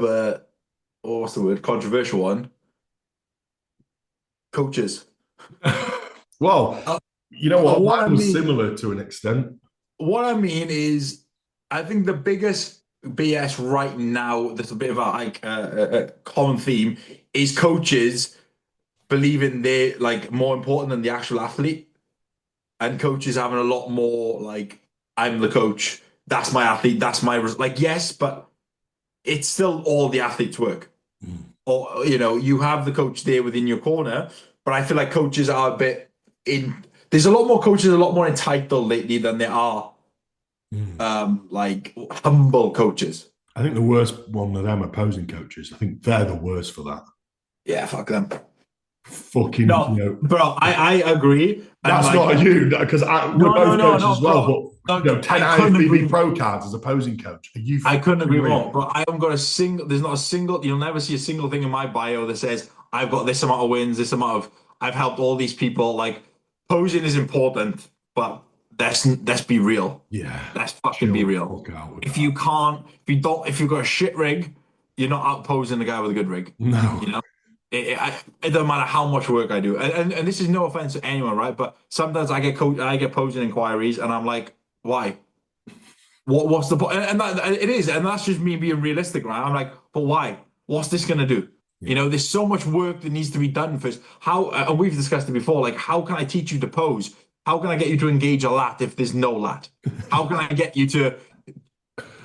S1: a oh, what's the word? Controversial one. Coaches.
S2: Well,
S1: Uh,
S2: you know what?
S1: what I
S2: Mine was
S1: mean,
S2: similar to an extent.
S1: what I mean is, I think the biggest. BS right now, there's a bit of a common theme is coaches believing they're like more important than the actual athlete, and coaches having a lot more like I'm the coach, that's my athlete, that's my like yes, but it's still all the athlete's work.
S2: Mm.
S1: Or you have the coach there within your corner, but I feel like coaches are a bit in. There's a lot more coaches, a lot more entitled lately than there are
S2: Mm.
S1: like humble coaches.
S2: I think the worst one of them opposing coaches. I think they're the worst for that.
S1: Yeah, fuck them.
S2: Fucking,
S1: No, bro, I agree. And
S2: that's
S1: like,
S2: not you because we're both coaches as well.
S1: bro.
S2: But
S1: No,
S2: 10
S1: I couldn't
S2: IFBB
S1: agree.
S2: pro cards as opposing coach. Are you
S1: I couldn't
S2: fucking
S1: agree
S2: real?
S1: more, bro. I haven't got a single. There's not a single. You'll never see a single thing in my bio that says I've got this amount of wins, this amount of. I've helped all these people. Like posing is important, but let's be real.
S2: Yeah,
S1: Let's fucking be
S2: chill the
S1: real.
S2: fuck out with
S1: If
S2: that.
S1: you can't, if you've got a shit rig, you're not out posing the guy with a good rig.
S2: No.
S1: You know, it doesn't matter how much work I do, and this is no offense to anyone, right? But sometimes I get posing inquiries, and I'm like, why? What's the point? And that it is, and that's just me being realistic, right? I'm like, but why? What's this gonna do?
S2: Yeah.
S1: There's so much work that needs to be done first. How, and we've discussed it before, like, how can I teach you to pose? How can I get you to engage a lat if there's no lat? How can I get you to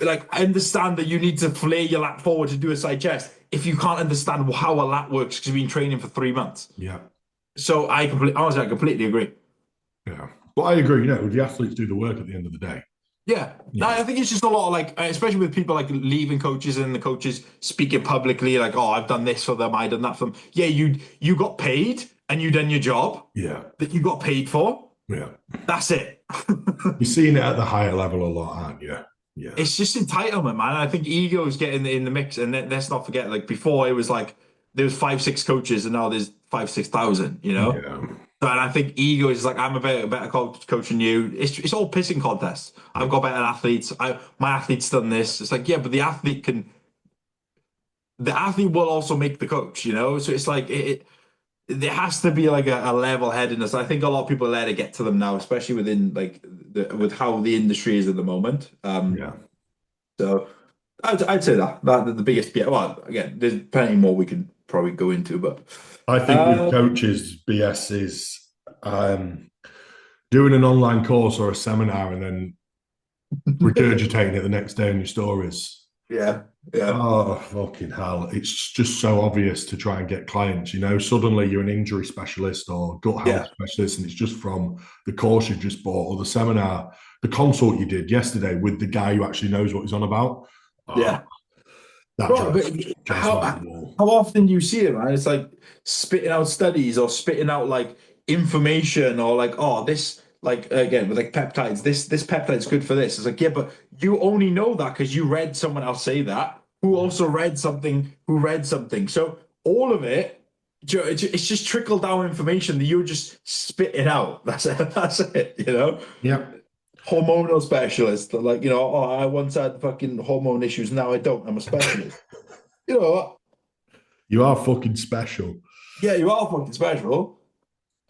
S1: like understand that you need to flare your lat forward to do a side chest if you can't understand how a lat works because you've been training for 3 months?
S2: Yeah.
S1: So honestly, I completely agree.
S2: Yeah. But I agree, the athletes do the work at the end of the day.
S1: Yeah, no,
S2: Yeah.
S1: I think it's just a lot of like, especially with people like leaving coaches and the coaches speaking publicly, like, "Oh, I've done this for them, I done that for them." Yeah, you got paid and you done your job
S2: Yeah.
S1: that you got paid for.
S2: Yeah.
S1: That's it.
S2: You're seeing it at the higher level a lot, aren't you? Yeah.
S1: It's just entitlement, man. I think ego is getting in the mix, and let's not forget, like before, it was like there was 5, 6 coaches, and now there's 5, 6 thousand.
S2: Yeah.
S1: And I think ego is like I'm a better coach than you. It's all pissing contests.
S2: Yeah.
S1: I've got better athletes. My athlete's done this. It's like yeah, but the athlete will also make the coach. So it's like there has to be like a level headedness. I think a lot of people let it get to them now, especially within like with how the industry is at the moment.
S2: Yeah.
S1: So I'd say that the biggest well again, there's plenty more we could probably go into, but
S2: I think with coaches, BS is doing an online course or a seminar and then regurgitating it the next day in your stories.
S1: yeah.
S2: Oh, fucking hell. It's just so obvious to try and get clients. Suddenly you're an injury specialist or gut health
S1: Yeah.
S2: specialist, and it's just from the course you just bought or the seminar, the consult you did yesterday with the guy who actually knows what he's on about. Oh,
S1: Yeah.
S2: that
S1: Bro,
S2: drives
S1: but
S2: how
S1: how often do you see it, man? It's like spitting out studies or spitting out like information or like, oh, this like again with like peptides, this peptide's good for this. It's like, yeah, but you only know that because you read someone else say that who also read something who read something. So all of it, it's just trickle down information that you're just spitting out. That's it. That's it.
S2: Yeah.
S1: Hormonal specialist, like, oh, I once had fucking hormone issues, now I don't. I'm a specialist. You know what?
S2: You are fucking special.
S1: Yeah, you are fucking special.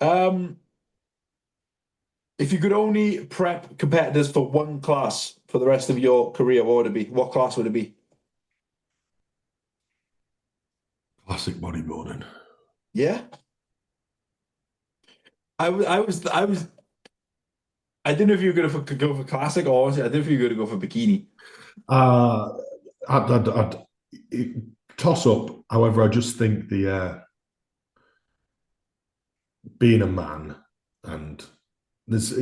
S1: Um, if you could only prep competitors for one class for the rest of your career, what would it be? What class would it be?
S2: Classic bodybuilding.
S1: Yeah, I didn't know if you were going to go for classic or honestly, I didn't know if you were going to go for bikini.
S2: Uh, I'd toss up. However, I just think the being a man and it's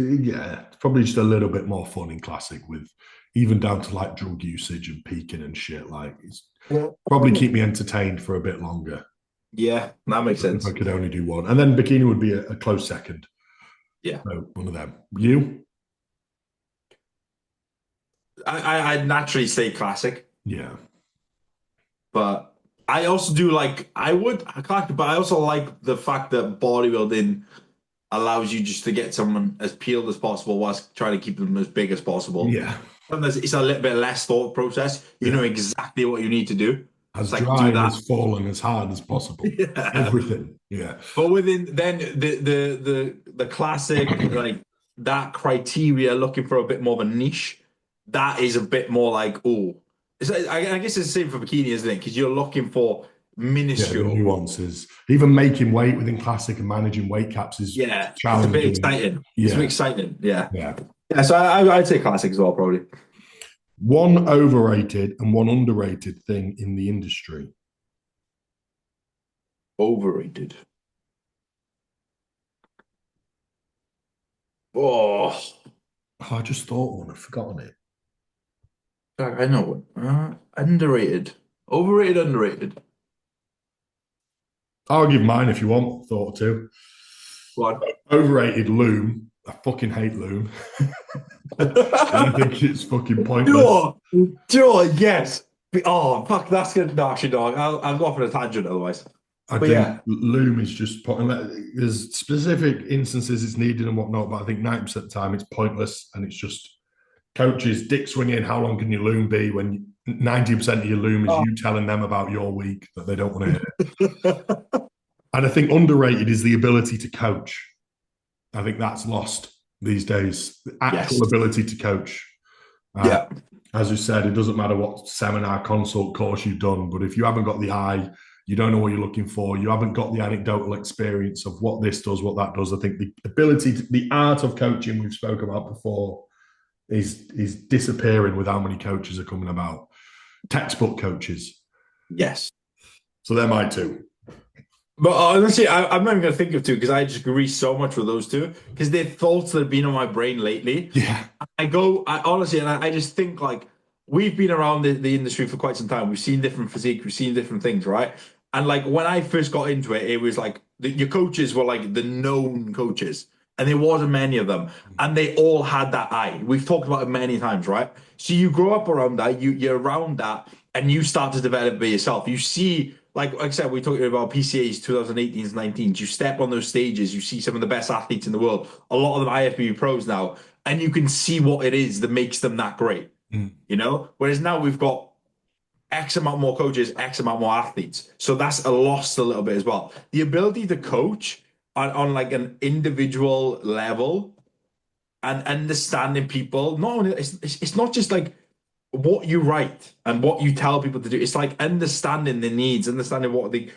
S2: probably just a little bit more fun in classic with even down to like drug usage and peaking and shit. Like it's probably keep me entertained for a bit longer.
S1: Yeah, that makes sense.
S2: If I could only do one, and then bikini would be a close second.
S1: Yeah,
S2: So one of them. You?
S1: I'd naturally say classic.
S2: Yeah.
S1: But I also do like I can't, but I also like the fact that bodybuilding allows you just to get someone as peeled as possible whilst trying to keep them as big as possible.
S2: Yeah.
S1: Sometimes it's a little bit less thought process. You know exactly what you need to do.
S2: As
S1: It's like
S2: dry
S1: do
S2: and
S1: that.
S2: as full and as hard as possible.
S1: Yeah.
S2: Everything. Yeah.
S1: But within then the classic like that criteria looking for a bit more of a niche, that is a bit more like, oh, I guess it's the same for bikini, isn't it? Because you're looking for
S2: Yeah, the
S1: minuscule.
S2: nuances. Even making weight within classic and managing weight caps is
S1: Yeah, it's a bit
S2: challenging.
S1: exciting. It's a bit
S2: Yeah,
S1: exciting. Yeah.
S2: yeah.
S1: Yeah, so I'd say classic as well, probably.
S2: One overrated and one underrated thing in the industry.
S1: Overrated. Oh,
S2: Oh, I just thought one. I've forgotten it.
S1: I know. Underrated. Overrated, underrated.
S2: I'll give mine if you want. Thought too.
S1: What?
S2: Overrated loom. I fucking hate loom. And I think it's fucking pointless.
S1: Sure. Sure, yes. Oh, fuck, that's good. No, actually, no. I'll go off on a tangent otherwise.
S2: I
S1: But
S2: think
S1: yeah,
S2: loom is just there's specific instances it's needed and whatnot, but I think 90% of the time it's pointless and it's just coaches dick swinging. How long can your loom be when 90% of your loom is
S1: oh.
S2: you telling them about your week that they don't want to hear? And I think underrated is the ability to coach. I think that's lost these days. The actual
S1: Yes.
S2: ability to coach.
S1: Yeah.
S2: As you said, it doesn't matter what seminar, consult, course you've done, but if you haven't got the eye, you don't know what you're looking for, you haven't got the anecdotal experience of what this does, what that does. I think the ability, the art of coaching we've spoken about before is disappearing with how many coaches are coming about. Textbook coaches.
S1: Yes.
S2: So they're my two.
S1: But honestly, I'm not even going to think of two because I just agree so much with those two because they're thoughts that have been on my brain lately.
S2: Yeah.
S1: I honestly, and I just think like we've been around the industry for quite some time. We've seen different physique, we've seen different things, right? And like when I first got into it, it was like your coaches were like the known coaches, and there wasn't many of them, and they all had that eye. We've talked about it many times, right? So you grow up around that, you're around that, and you start to develop it yourself. You see, like I said, we're talking about PCAs 2018s, 19s. You step on those stages, you see some of the best athletes in the world. A lot of them IFBB pros now, and you can see what it is that makes them that great. You know, whereas now we've got X amount more coaches, X amount more athletes. So that's lost a little bit as well. The ability to coach on like an individual level and understanding people, not only it's not just like what you write and what you tell people to do. It's like understanding the needs, understanding what they,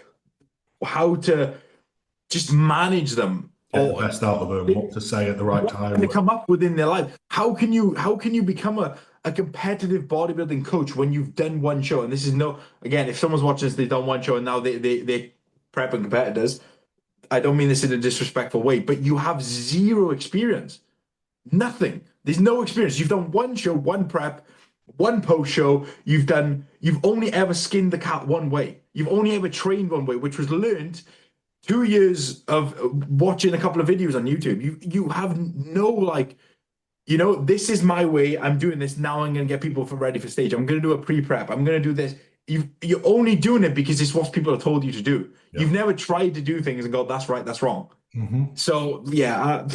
S1: how to just manage them
S2: Get the
S1: or
S2: best out of them, what to say at the right time.
S1: to come up within their life. How can you become a competitive bodybuilding coach when you've done one show? And this is no, again, if someone's watching this, they've done one show and now they prepping competitors. I don't mean this in a disrespectful way, but you have zero experience. Nothing. There's no experience. You've done one show, one prep, one post show. You've only ever skinned the cat one way. You've only ever trained one way, which was learned 2 years of watching a couple of videos on YouTube. You have no like, this is my way. I'm doing this now. I'm going to get people ready for stage. I'm going to do a pre-prep. I'm going to do this. You're only doing it because it's what people have told you to do. Yeah. You've never tried to do things and go, that's right, that's wrong.
S2: Mm-hmm.
S1: So yeah,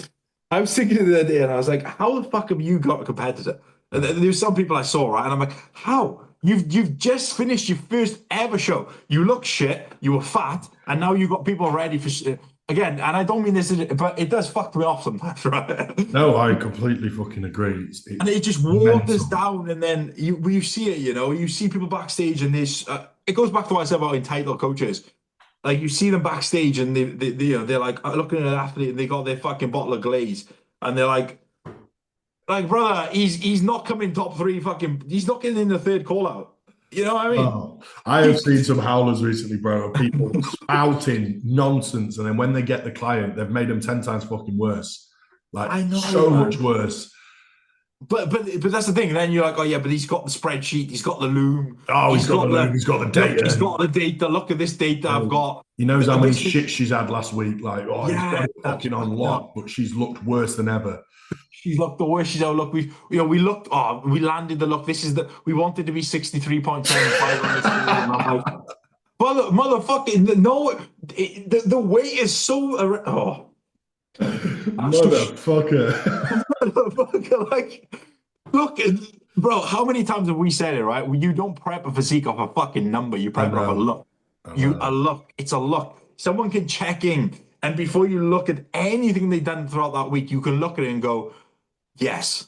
S1: I was thinking the other day and I was like, how the fuck have you got a competitor? And there's some people I saw, right? And I'm like, how? You've just finished your first ever show. You look shit. You were fat, and now you've got people ready for again. And I don't mean this, but it does fuck me off sometimes, right?
S2: No, I completely fucking agree.
S1: And it just waters down, and then you see it. You see people backstage, and this. It goes back to what I said about entitled coaches. Like you see them backstage, and they're like looking at an athlete, and they got their fucking bottle of glaze, and they're like, brother, he's not coming top three. Fucking, he's not getting in the third call out. You know what I mean?
S2: Oh, I have seen some howlers recently, bro. People spouting nonsense, and then when they get the client, they've made them 10 times fucking worse. Like I know, so much worse.
S1: But that's the thing. And then you're like, oh yeah, but he's got the spreadsheet, he's got the loom.
S2: Oh, he's got the loom, he's got the data.
S1: He's got the data. Look at this data I've got.
S2: He knows how many shit she's had last week. Like, oh, he's got it fucking on lock, but she's looked worse than ever.
S1: She's looked the worst. She's out. Look, we looked. Oh, we landed the look. This is we wanted to be 63.75 on this. And I'm like, motherfucking no, the weight is so.
S2: Motherfucker.
S1: Like, look, bro, how many times have we said it, right? You don't prep a physique off a fucking number. You prep it off a look. A look. It's a look. Someone can check in, and before you look at anything they've done throughout that week, you can look at it and go, yes,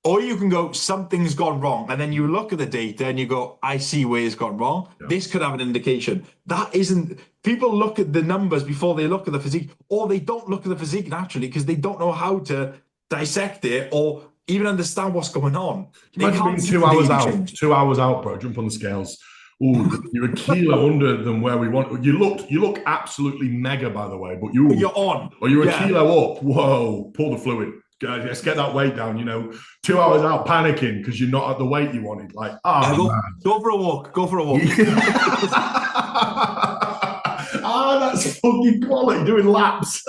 S1: Or you can go, something's gone wrong. And then you look at the data and you go, I see where it's gone wrong.
S2: Yeah.
S1: This could have an indication. That isn't, people look at the numbers before they look at the physique, or they don't look at the physique naturally because they don't know how to dissect it or even understand what's going on. They
S2: Imagine
S1: can't
S2: being
S1: see
S2: 2
S1: the
S2: hours
S1: data
S2: out,
S1: change.
S2: 2 hours out, bro. Jump on the scales. Oh, you're a kilo under than where we want. You look absolutely mega, by the way. But
S1: But you're on.
S2: or you're a
S1: Yeah.
S2: kilo up. Whoa, pull the fluid. Let's get that weight down. 2 hours out panicking because you're not at the weight you wanted. Like,
S1: Yeah,
S2: man.
S1: go for a walk. Go for a walk.
S2: That's fucking quality. Doing laps.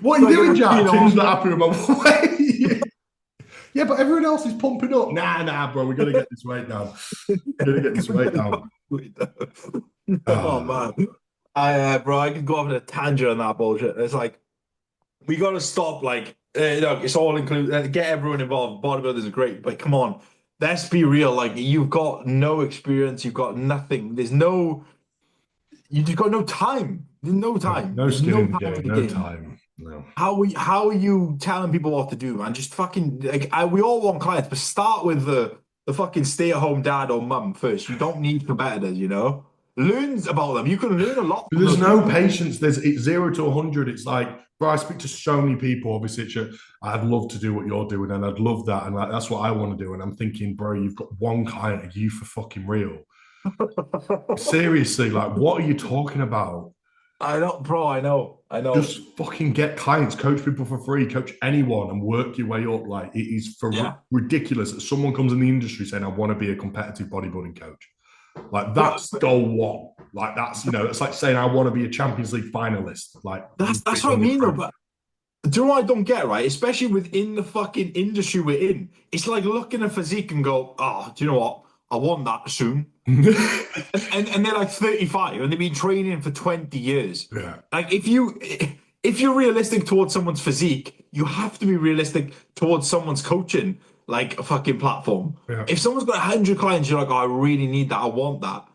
S2: What are you doing, Jack? Tim's not happy with my weight. Yeah, but everyone else is pumping up. Nah, bro. We got to get this weight down.
S1: Oh man, bro, I could go off on a tangent on that bullshit. It's like we got to stop. Like, it's all included. Get everyone involved. Bodybuilders are great, but come on, let's be real. Like, you've got no experience. You've got nothing. You just got no time. There's no time.
S2: No
S1: There's
S2: skin
S1: no
S2: in the
S1: time for
S2: game.
S1: the
S2: No
S1: game.
S2: time. No.
S1: How are you telling people what to do, man? Just fucking like we all want clients, but start with the fucking stay-at-home dad or mum first. You don't need competitors, Learn about them. You can learn a lot from
S2: There's
S1: those
S2: no
S1: people.
S2: patience. It's 0 to 100. It's like, bro, I speak to so many people. Obviously, I'd love to do what you're doing, and I'd love that, and like that's what I want to do. And I'm thinking, bro, you've got one client. Are you for fucking real? Seriously, like, what are you talking about?
S1: I know, bro. I know.
S2: Just fucking get clients, coach people for free, coach anyone, and work your way up. Like, it is ridiculous that someone comes in the industry saying, "I want to be a competitive bodybuilding coach." Like, that's goal one. Like, that's like saying, "I want to be a Champions League finalist." Like,
S1: That's what I mean, though. But do you know what I don't get, right? Especially within the fucking industry we're in, it's like looking at physique and go, "Oh, do you know what? I want that soon." and they're like 35 and they've been training for 20 years.
S2: Yeah.
S1: Like, if you're realistic towards someone's physique, you have to be realistic towards someone's coaching, like a fucking platform.
S2: Yeah.
S1: If someone's got 100 clients, you're like, "Oh, I really need that. I want that."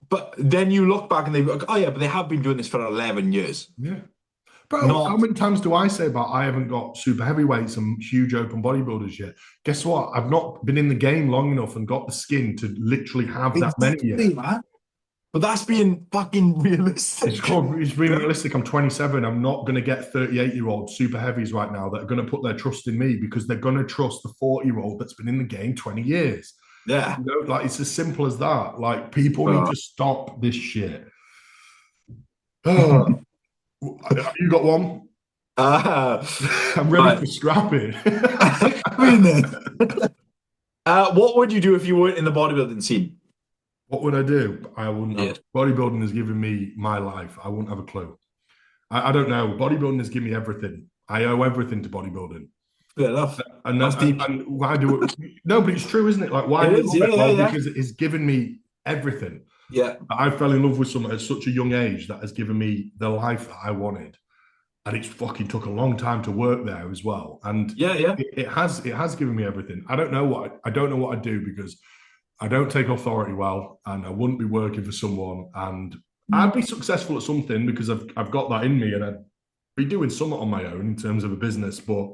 S1: But then you look back and they go, "Oh yeah, but they have been doing this for 11 years."
S2: Yeah. Bro, how
S1: Not
S2: many times do I say about I haven't got super heavyweights and huge open bodybuilders yet? Guess what? I've not been in the game long enough and got the skin to literally have that many yet.
S1: man. But that's being fucking realistic.
S2: It's being realistic. I'm 27. I'm not going to get 38-year-old super heavies right now that are going to put their trust in me because they're going to trust the 40-year-old that's been in the game 20 years.
S1: Yeah.
S2: Like, it's as simple as that. Like, people need to stop this shit. You got one? I'm ready for scrapping.
S1: What would you do if you weren't in the bodybuilding scene?
S2: What would I do? I wouldn't have. Bodybuilding has given me my life. I wouldn't have a clue. I don't know. Bodybuilding has given me everything. I owe everything to bodybuilding.
S1: Fair enough.
S2: And why do it? No, but it's true, isn't it? Like, why do it? Because it's given me everything.
S1: Yeah.
S2: I fell in love with someone at such a young age that has given me the life that I wanted. And it's fucking took a long time to work there as well. And it has given me everything. I don't know what I'd do because I don't take authority well, and I wouldn't be working for someone, and I'd be successful at something because I've got that in me, and I'd be doing something on my own in terms of a business. But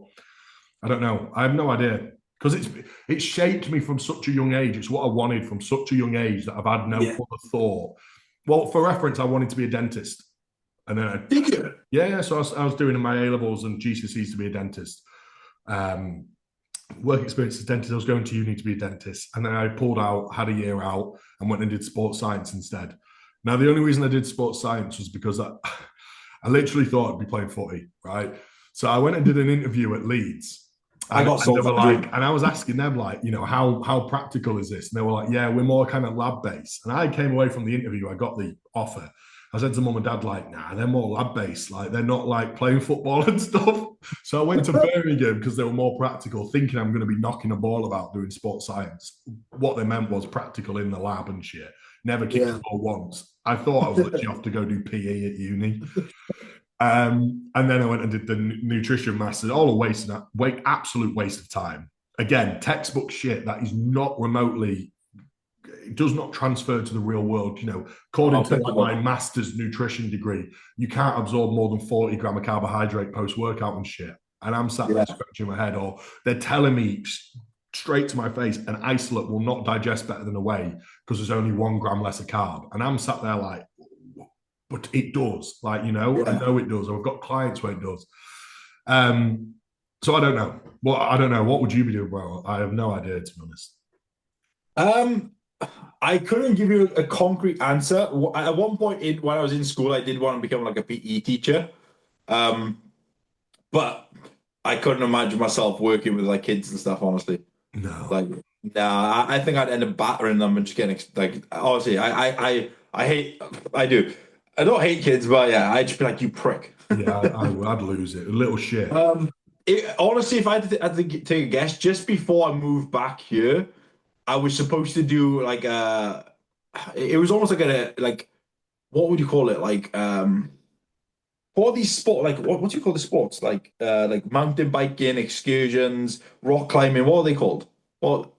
S2: I don't know. I have no idea because it's shaped me from such a young age. It's what I wanted from such a young age that I've had no other thought. Well, for reference, I wanted to be a dentist. And then
S1: Did you?
S2: Yeah. So I was doing my A-levels and GCSEs to be a dentist. Work experience as a dentist. I was going to uni to be a dentist. And then I pulled out, had a year out, and went and did sports science instead. Now, the only reason I did sports science was because I literally thought I'd be playing footy, right? So I went and did an interview at Leeds. And I was asking them, like, how practical is this? And they were like, yeah, we're more kind of lab-based. And I came away from the interview, I got the offer. I said to mum and dad, like, nah, they're more lab-based. Like, they're not like playing football and stuff. So I went to Birmingham because they were more practical, thinking I'm going to be knocking a ball about doing sports science. What they meant was practical in the lab and shit. Never kicked the ball once. I thought I was literally off to go do PE at uni. And then I went and did the nutrition masters, all a waste of absolute waste of time. Again, textbook shit that is not remotely, it does not transfer to the real world. According to my master's nutrition degree, you can't absorb more than 40 grams of carbohydrate post-workout and shit. and I'm sat
S1: Yeah.
S2: there scratching my head, or they're telling me straight to my face, an isolate will not digest better than a whey because there's only 1 gram less of carb. And I'm sat there like, but it does. Like, I know it does. I've got clients where it does. So I don't know. I don't know. What would you be doing, bro? I have no idea, to be honest.
S1: I couldn't give you a concrete answer. At one point when I was in school, I did want to become like a PE teacher. But I couldn't imagine myself working with like kids and stuff, honestly.
S2: No.
S1: Like, nah, I think I'd end up battering them and just getting like honestly, I hate I do. I don't hate kids, but yeah, I'd just be like, you prick.
S2: Yeah, I'd lose it. A little shit.
S1: Honestly, if I had to take a guess, just before I moved back here, I was supposed to do like it was almost like what would you call it? Like for these sport like what do you call the sports? Like mountain biking, excursions, rock climbing, what are they called? What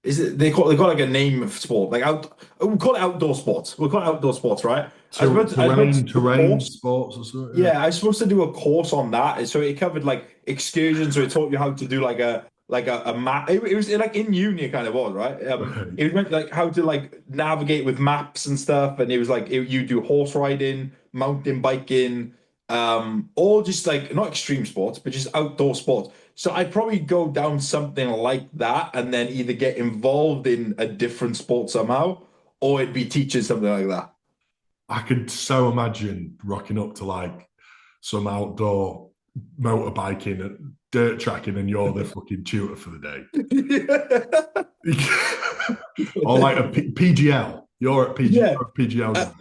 S1: is it they got like a name of sport, like we'll call it outdoor sports. We'll call it outdoor sports, right?
S2: Terrain sports or something.
S1: Yeah, I was supposed to do a course on that. So it covered like excursions, so it taught you how to do like a map. It was like in uni, it kind of was, right?
S2: Right.
S1: It was meant like how to like navigate with maps and stuff, and it was like you do horse riding, mountain biking, all just like not extreme sports, but just outdoor sports. So I'd probably go down something like that, and then either get involved in a different sport somehow, or it'd be teaching something like that.
S2: I could so imagine rocking up to like some outdoor motorbiking and dirt tracking, and you're the fucking tutor for the day. Or like a PGL. You're at
S1: Yeah.
S2: PGL.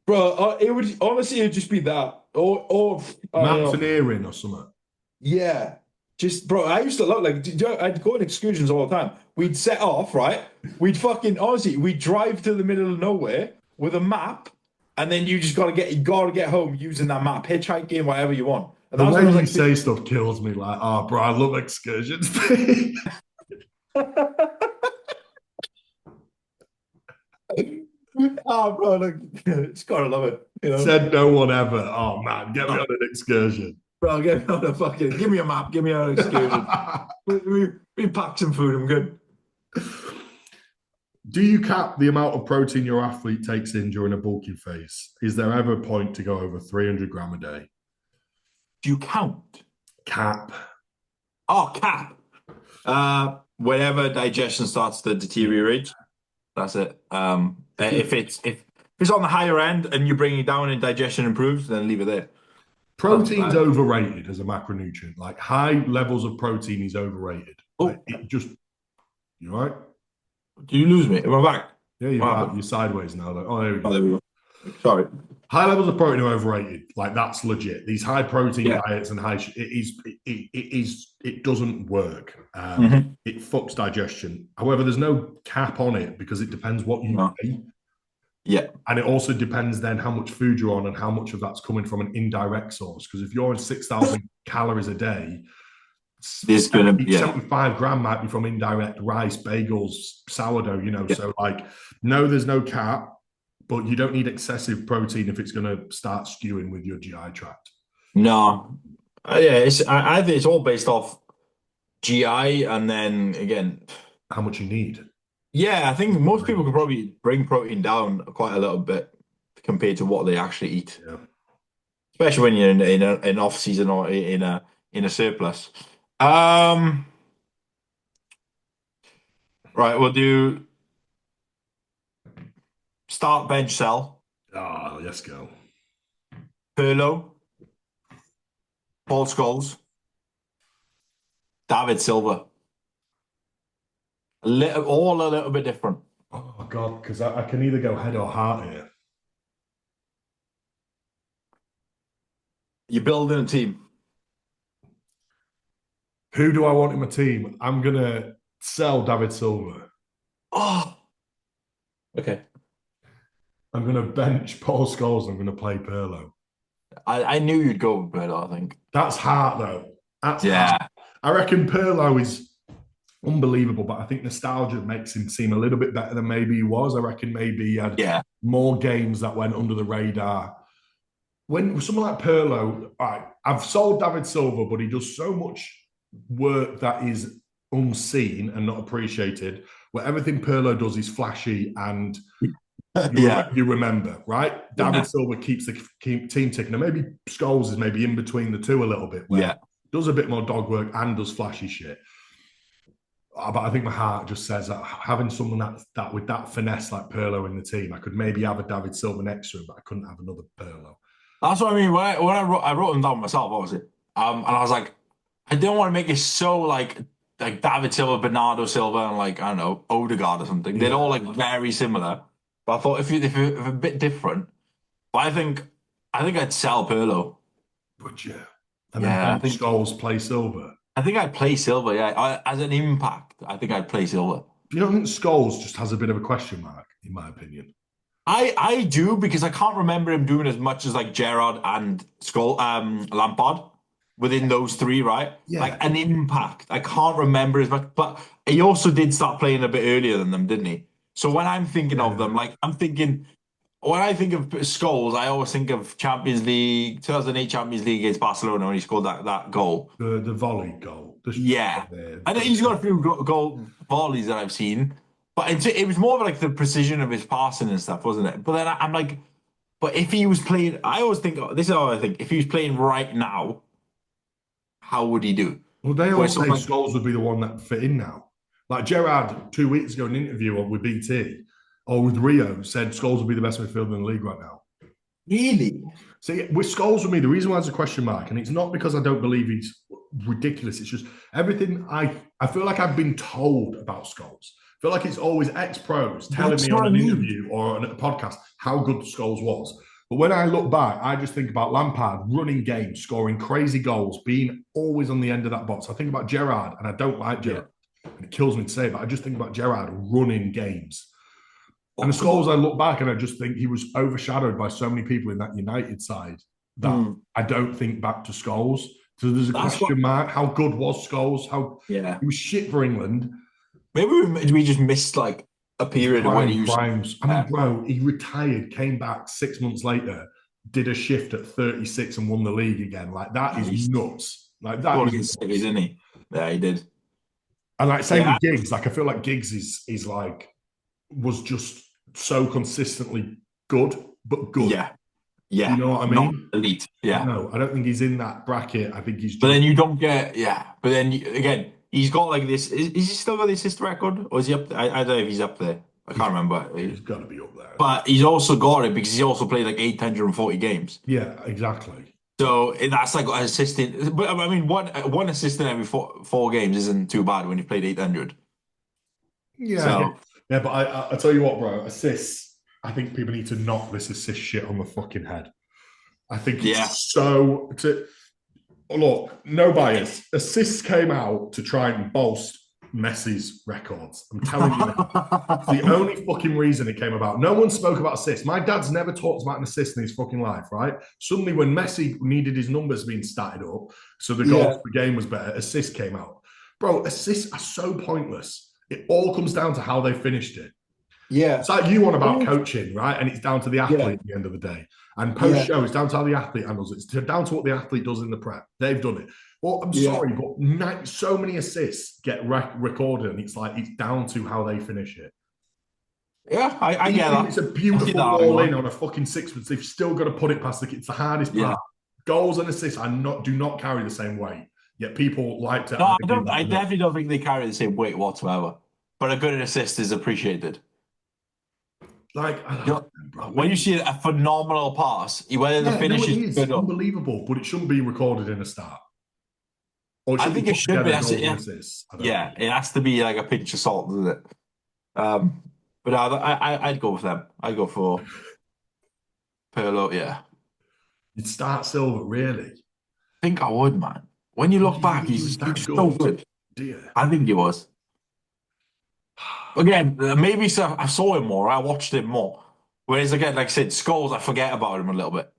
S1: Bro, it would honestly it'd just be that. Or I don't know.
S2: Mountaineering or something.
S1: Yeah. Just bro, I used to love like I'd go on excursions all the time. We'd set off, right? We'd fucking honestly, we'd drive to the middle of nowhere with a map, and then you gotta get home using that map, hitchhiking, whatever you want. And
S2: The
S1: that was
S2: way
S1: when I
S2: you
S1: was like
S2: say stuff kills me. Like, oh, bro, I love excursions.
S1: oh bro, like it's gotta love it,
S2: Said no one ever. Oh man, get me on an excursion.
S1: Bro, get me on a fucking give me a map, give me on an excursion. we pack some food, I'm good.
S2: Do you cap the amount of protein your athlete takes in during a bulking phase? Is there ever a point to go over 300 gram a day?
S1: Do you count?
S2: Cap.
S1: Oh, cap. Whenever digestion starts to deteriorate, that's it. If it's on the higher end and you bring it down and digestion improves, then leave it there.
S2: Protein's overrated as a macronutrient. Like high levels of protein is overrated.
S1: Oh,
S2: like you all right?
S1: Do you lose me? Am I back?
S2: Yeah, you're sideways now. Like, oh, there we go.
S1: Oh, there we go. Sorry.
S2: High levels of protein are overrated. Like that's legit. These high protein diets and it doesn't work. It fucks digestion. However, there's no cap on it because it depends what you eat.
S1: Yeah.
S2: And it also depends then how much food you're on and how much of that's coming from an indirect source. Because if you're on 6,000 calories a day,
S1: there's gonna be
S2: 75 gram might be from indirect rice, bagels, sourdough, So like, no, there's no cap. But you don't need excessive protein if it's going to start skewing with your GI tract.
S1: No, I think it's all based off GI, and then again,
S2: how much you need.
S1: Yeah, I think most people could probably bring protein down quite a little bit compared to what they actually eat.
S2: Yeah.
S1: Especially when you're in an off season or in a surplus. Right, we'll do. Start bench cell.
S2: Ah, let's go.
S1: Perlo. Paul Scholes. David Silva. All a little bit different.
S2: Oh, God, because I can either go head or heart here.
S1: You're building a team.
S2: Who do I want in my team? I'm going to sell David Silva.
S1: Oh. Okay.
S2: I'm going to bench Paul Scholes. I'm going to play Perlo.
S1: I knew you'd go with Perlo, I think.
S2: That's heart, though. That's heart. I reckon Perlo is unbelievable, but I think nostalgia makes him seem a little bit better than maybe he was. I reckon maybe he had more games that went under the radar. when someone like Pirlo, I've sold David Silva, but he does so much work that is unseen and not appreciated. Where everything Pirlo does is flashy and
S1: Yeah,
S2: you remember, right? David
S1: yeah,
S2: Silva keeps the team ticking. And maybe Scholes is maybe in between the two a little bit, where
S1: yeah.
S2: does a bit more dog work and does flashy shit. But I think my heart just says that having someone that with that finesse like Pirlo in the team, I could maybe have a David Silva next to him, but I couldn't have another Pirlo.
S1: That's what I mean. When I wrote them down myself, obviously, and I was like, I didn't want to make it so like David Silva, Bernardo Silva, and like I don't know Odegaard or something. They're all
S2: Yeah,
S1: like very similar. But I thought if a bit different, but I think I'd sell Pirlo.
S2: but yeah. And then
S1: Yeah,
S2: bench Scholes play Silva.
S1: I think I'd play Silva. Yeah, as an impact, I think I'd play Silva.
S2: Do you not think Scholes just has a bit of a question mark, in my opinion?
S1: I do because I can't remember him doing as much as like Gerrard and Lampard within those three, right? Like
S2: Yeah,
S1: an impact. I can't remember as much, but he also did start playing a bit earlier than them, didn't he? So when I'm thinking of
S2: yeah.
S1: them, like I'm thinking when I think of Scholes, I always think of Champions League, 2008 Champions League against Barcelona when he scored that goal.
S2: The volley goal.
S1: Yeah. I know he's got a few goal volleys that I've seen, but it was more of like the precision of his passing and stuff, wasn't it? But then I'm like, but if he was playing, I always think this is how I think. If he was playing right now, how would he do?
S2: Well, they all
S1: Where
S2: say
S1: someone like,
S2: Scholes would be the one that fit in now. Like Gerard 2 weeks ago, in an interview with BT or with Rio, said Scholes would be the best midfielder in the league right now.
S1: really?
S2: See, with Scholes with me, the reason why it's a question mark, and it's not because I don't believe he's ridiculous. It's just everything I feel like I've been told about Scholes. I feel like it's always ex-pros telling
S1: That's
S2: me
S1: what
S2: on
S1: I
S2: an
S1: mean.
S2: interview or on a podcast how good Scholes was. But when I look back, I just think about Lampard running games, scoring crazy goals, being always on the end of that box. I think about Gerrard, and I don't like
S1: Yeah.
S2: Gerrard. And it kills me to say, but I just think about Gerrard running games. And the
S1: Oh,
S2: Scholes, I look back and I just think he was overshadowed by so many people in that United side that
S1: hmm.
S2: I don't think back to Scholes. So there's a
S1: That's what.
S2: question mark. How good was Scholes? How
S1: Yeah.
S2: he was shit for England.
S1: Maybe we just missed like a
S2: His
S1: period of when he
S2: prime
S1: used.
S2: primes. I mean, bro, he retired, came back 6 months later, did a shift at 36 and won the league again. Like that is
S1: He
S2: nuts. Like that
S1: scored
S2: is
S1: against City,
S2: nuts.
S1: didn't he? Yeah, he did.
S2: And like same
S1: Yeah,
S2: with Giggs. Like I feel like Giggs is like was just so consistently good, but good.
S1: yeah,
S2: You
S1: yeah.
S2: know what I
S1: Not
S2: mean?
S1: elite. Yeah.
S2: No, I don't think he's in that bracket. I think he's
S1: But
S2: just
S1: then you don't get, yeah. But then again, he's got like this. Is he still got the assist record, or is he up? I don't know if he's up there. I
S2: he's
S1: can't remember.
S2: he's got to be up there. I think.
S1: But he's also got it because he's also played like 840 games.
S2: Yeah, exactly.
S1: So that's like assisting. But I mean, one assist in every four games isn't too bad when you've played 800.
S2: Yeah, I get.
S1: So
S2: Yeah, but I tell you what, bro, assists. I think people need to knock this assist shit on the fucking head. I think
S1: yeah,
S2: it's so. Look, no bias. Assists came out to try and bolster Messi's records. I'm telling you now. It's the only fucking reason it came about. No one spoke about assists. My dad's never talked about an assist in his fucking life, right? Suddenly, when Messi needed his numbers being statted up, so the goals
S1: yeah,
S2: per game was better, assists came out. Bro, assists are so pointless. It all comes down to how they finished it.
S1: yeah,
S2: It's like you want about coaching, right? And it's down to the
S1: yeah,
S2: athlete at the end of the day. And post
S1: yeah,
S2: show, it's down to how the athlete handles it. It's down to what the athlete does in the prep. They've done it. Well, I'm
S1: yeah.
S2: sorry, but so many assists get recorded, and it's like it's down to how they finish it.
S1: Yeah, I get
S2: Even if
S1: that.
S2: it's a
S1: I see that
S2: beautiful ball in
S1: argument.
S2: on a fucking sixpence, they've still got to put it past the. It's the hardest
S1: Yeah.
S2: part. Goals and assists do not carry the same weight. Yet people like to
S1: No, I
S2: argue
S1: don't.
S2: that
S1: I
S2: they do.
S1: definitely don't think they carry the same weight whatsoever. But a good assist is appreciated.
S2: Like,
S1: You know,
S2: bro,
S1: when you see a phenomenal pass, whether the
S2: yeah, no,
S1: finish
S2: it
S1: is
S2: is
S1: good or
S2: unbelievable, but it shouldn't be recorded in a start. Or it
S1: I
S2: should be
S1: think it
S2: put
S1: should be.
S2: together
S1: That's it.
S2: goals and
S1: Yeah,
S2: assists. I don't
S1: yeah.
S2: think.
S1: It has to be like a pinch of salt, doesn't it? But I'd go with them. I'd go for Pirlo. Yeah,
S2: You'd start Silver, really.
S1: I think I would, man. When you look
S2: Do you
S1: back,
S2: think he was that
S1: he's so
S2: good?
S1: good.
S2: Dear.
S1: I think he was. Again, maybe so I saw him more. I watched him more. Whereas again, like I said, Scholes, I forget about him a little bit.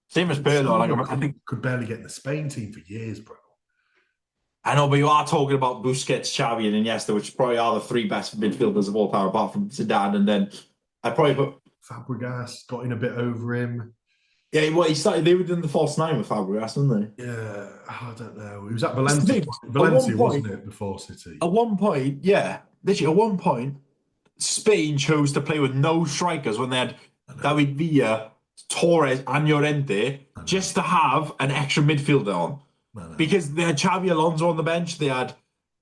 S1: Same as Pirlo. Like
S2: Silver
S1: I think
S2: could barely get in the Spain team for years, bro.
S1: I know, but you are talking about Busquets, Xavi, and Iniesta, which probably are the three best midfielders of all time, apart from Zidane. And then I probably put
S2: Fabregas got in a bit over him.
S1: Yeah, well, he started. They were doing the false nine with Fabregas, weren't they?
S2: Yeah, I don't know. He was at
S1: That's the
S2: Valencia,
S1: thing. At one
S2: Valencia, wasn't
S1: point,
S2: it, before City?
S1: yeah, literally at one point, Spain chose to play with no strikers when they had
S2: I know,
S1: David Villa, Torres, and Llorente
S2: I know,
S1: just to have an extra midfielder on
S2: I know.
S1: because they had Xavi Alonso on the bench, they had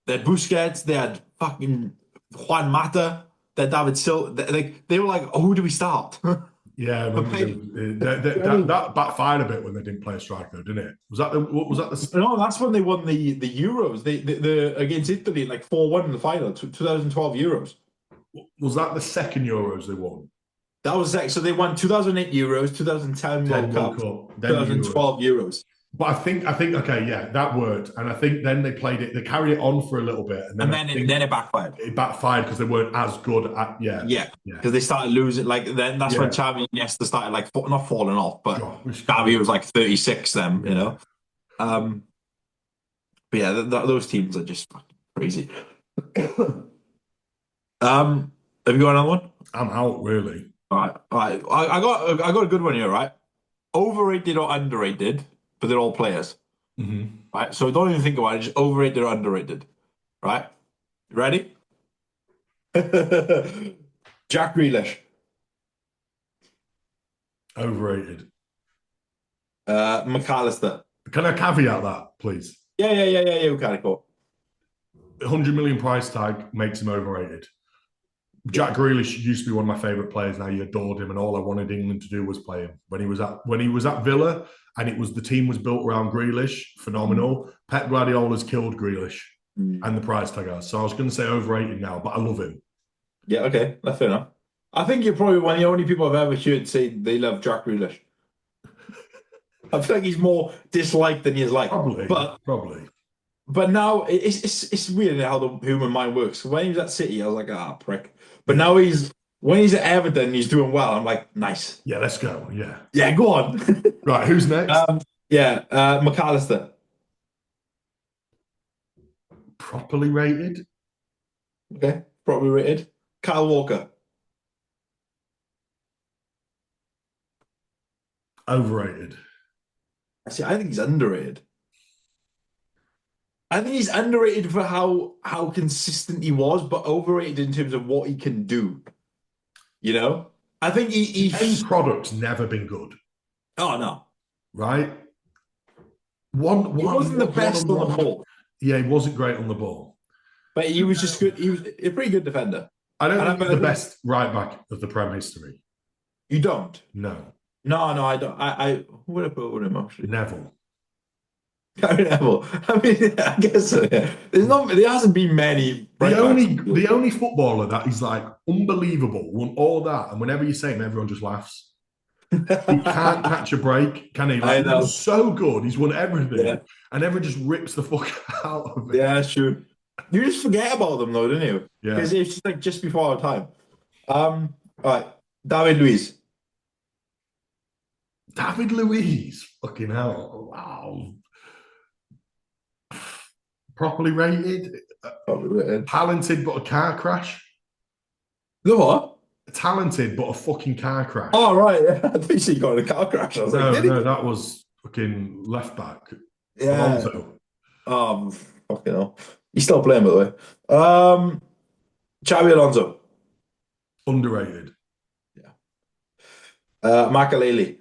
S1: Busquets, they had fucking Juan Mata, they had David Silva. They were like, oh, who do we start?
S2: Yeah, I
S1: But
S2: remember
S1: play,
S2: that backfired a bit when they didn't play a striker, didn't it? Was that the what was that the
S1: no, that's when they won the Euros. The against Italy like 4-1 in the final, 2012 Euros.
S2: was that the second Euros they won?
S1: That was it. So they won 2008 Euros, 2010
S2: 10
S1: World
S2: World
S1: Cup,
S2: Cup, then the Euros.
S1: 2012 Euros.
S2: But I think okay, yeah, that worked. And I think then they played it, they carried it on for a little bit, and then
S1: And
S2: I
S1: then it,
S2: think
S1: then it backfired.
S2: it backfired because they weren't as good at
S1: Yeah,
S2: yeah,
S1: because they started losing. Like then that's when
S2: yeah.
S1: Xavi and Iniesta started like not falling off, but
S2: God, which kind
S1: Xavi
S2: of
S1: was like 36 then, you
S2: yeah.
S1: know. Um, but yeah, those teams are just fucking crazy. Have you got another one?
S2: I'm out really.
S1: All right. I got a good one here. Right, overrated or underrated, but they're all players.
S2: Hmm.
S1: Right, so don't even think about it. Just overrated or underrated. Right, ready? Jack Grealish,
S2: Overrated.
S1: McAllister.
S2: Can I caveat that, please?
S1: Yeah. Okay, cool.
S2: 100 million price tag makes him overrated.
S1: Yeah.
S2: Jack Grealish used to be one of my favourite players. Now you adored him, and all I wanted England to do was play him. When he was at Villa, and the team was built around Grealish, phenomenal. Pep Guardiola's killed Grealish,
S1: Mm.
S2: and the price tag has. So I was going to say overrated now, but I love him.
S1: Yeah, okay, that's fair enough. I think you're probably one of the only people I've ever heard say they love Jack Grealish. I feel like he's more disliked than he is liked.
S2: Probably,
S1: But
S2: probably.
S1: but now it's weird how the human mind works. When he was at City, I was like, ah, prick. But
S2: Yeah,
S1: now when he's at Everton, he's doing well. I'm like, nice.
S2: yeah. Let's go. Yeah.
S1: Yeah, go on.
S2: Right. Who's next?
S1: Yeah, McAllister.
S2: Properly rated.
S1: Okay, probably rated. Kyle Walker.
S2: Overrated.
S1: Actually, I think he's underrated. I think he's underrated for how consistent he was, but overrated in terms of what he can do. You know, I think he
S2: The end product's never been good,
S1: oh no,
S2: right? One,
S1: he
S2: one,
S1: wasn't the
S2: one
S1: best
S2: on
S1: on the
S2: one.
S1: ball,
S2: Yeah, he wasn't great on the ball.
S1: but he was just good. He was a pretty good defender.
S2: I don't
S1: And
S2: think he's
S1: I
S2: the
S1: think
S2: best right back of the Prem history.
S1: you don't.
S2: No,
S1: No, I don't. I who would I put with him actually?
S2: Neville.
S1: Gary Neville. I mean, I guess so, yeah. There hasn't been many
S2: The
S1: right backs.
S2: only the only footballer that is like unbelievable, won all that, and whenever you say him, everyone just laughs. He can't catch a break, can he?
S1: I
S2: Like
S1: know.
S2: he's so good, he's won everything,
S1: Yeah,
S2: and everyone just rips the fuck out of it.
S1: yeah, that's true. You just forget about them though, don't you?
S2: Yeah,
S1: Because it's just like just before our time. All right, David Luiz.
S2: David Luiz, fucking hell, wow, properly rated,
S1: The
S2: talented but a car crash.
S1: what?
S2: Talented but a fucking car crash.
S1: Oh right, yeah. I think she got in a car crash. I was like,
S2: No,
S1: did he?
S2: no, that was fucking left back.
S1: Yeah.
S2: Alonso.
S1: Fucking hell. He's still playing, by the way. Xavi Alonso.
S2: Underrated.
S1: Yeah. Makaleli,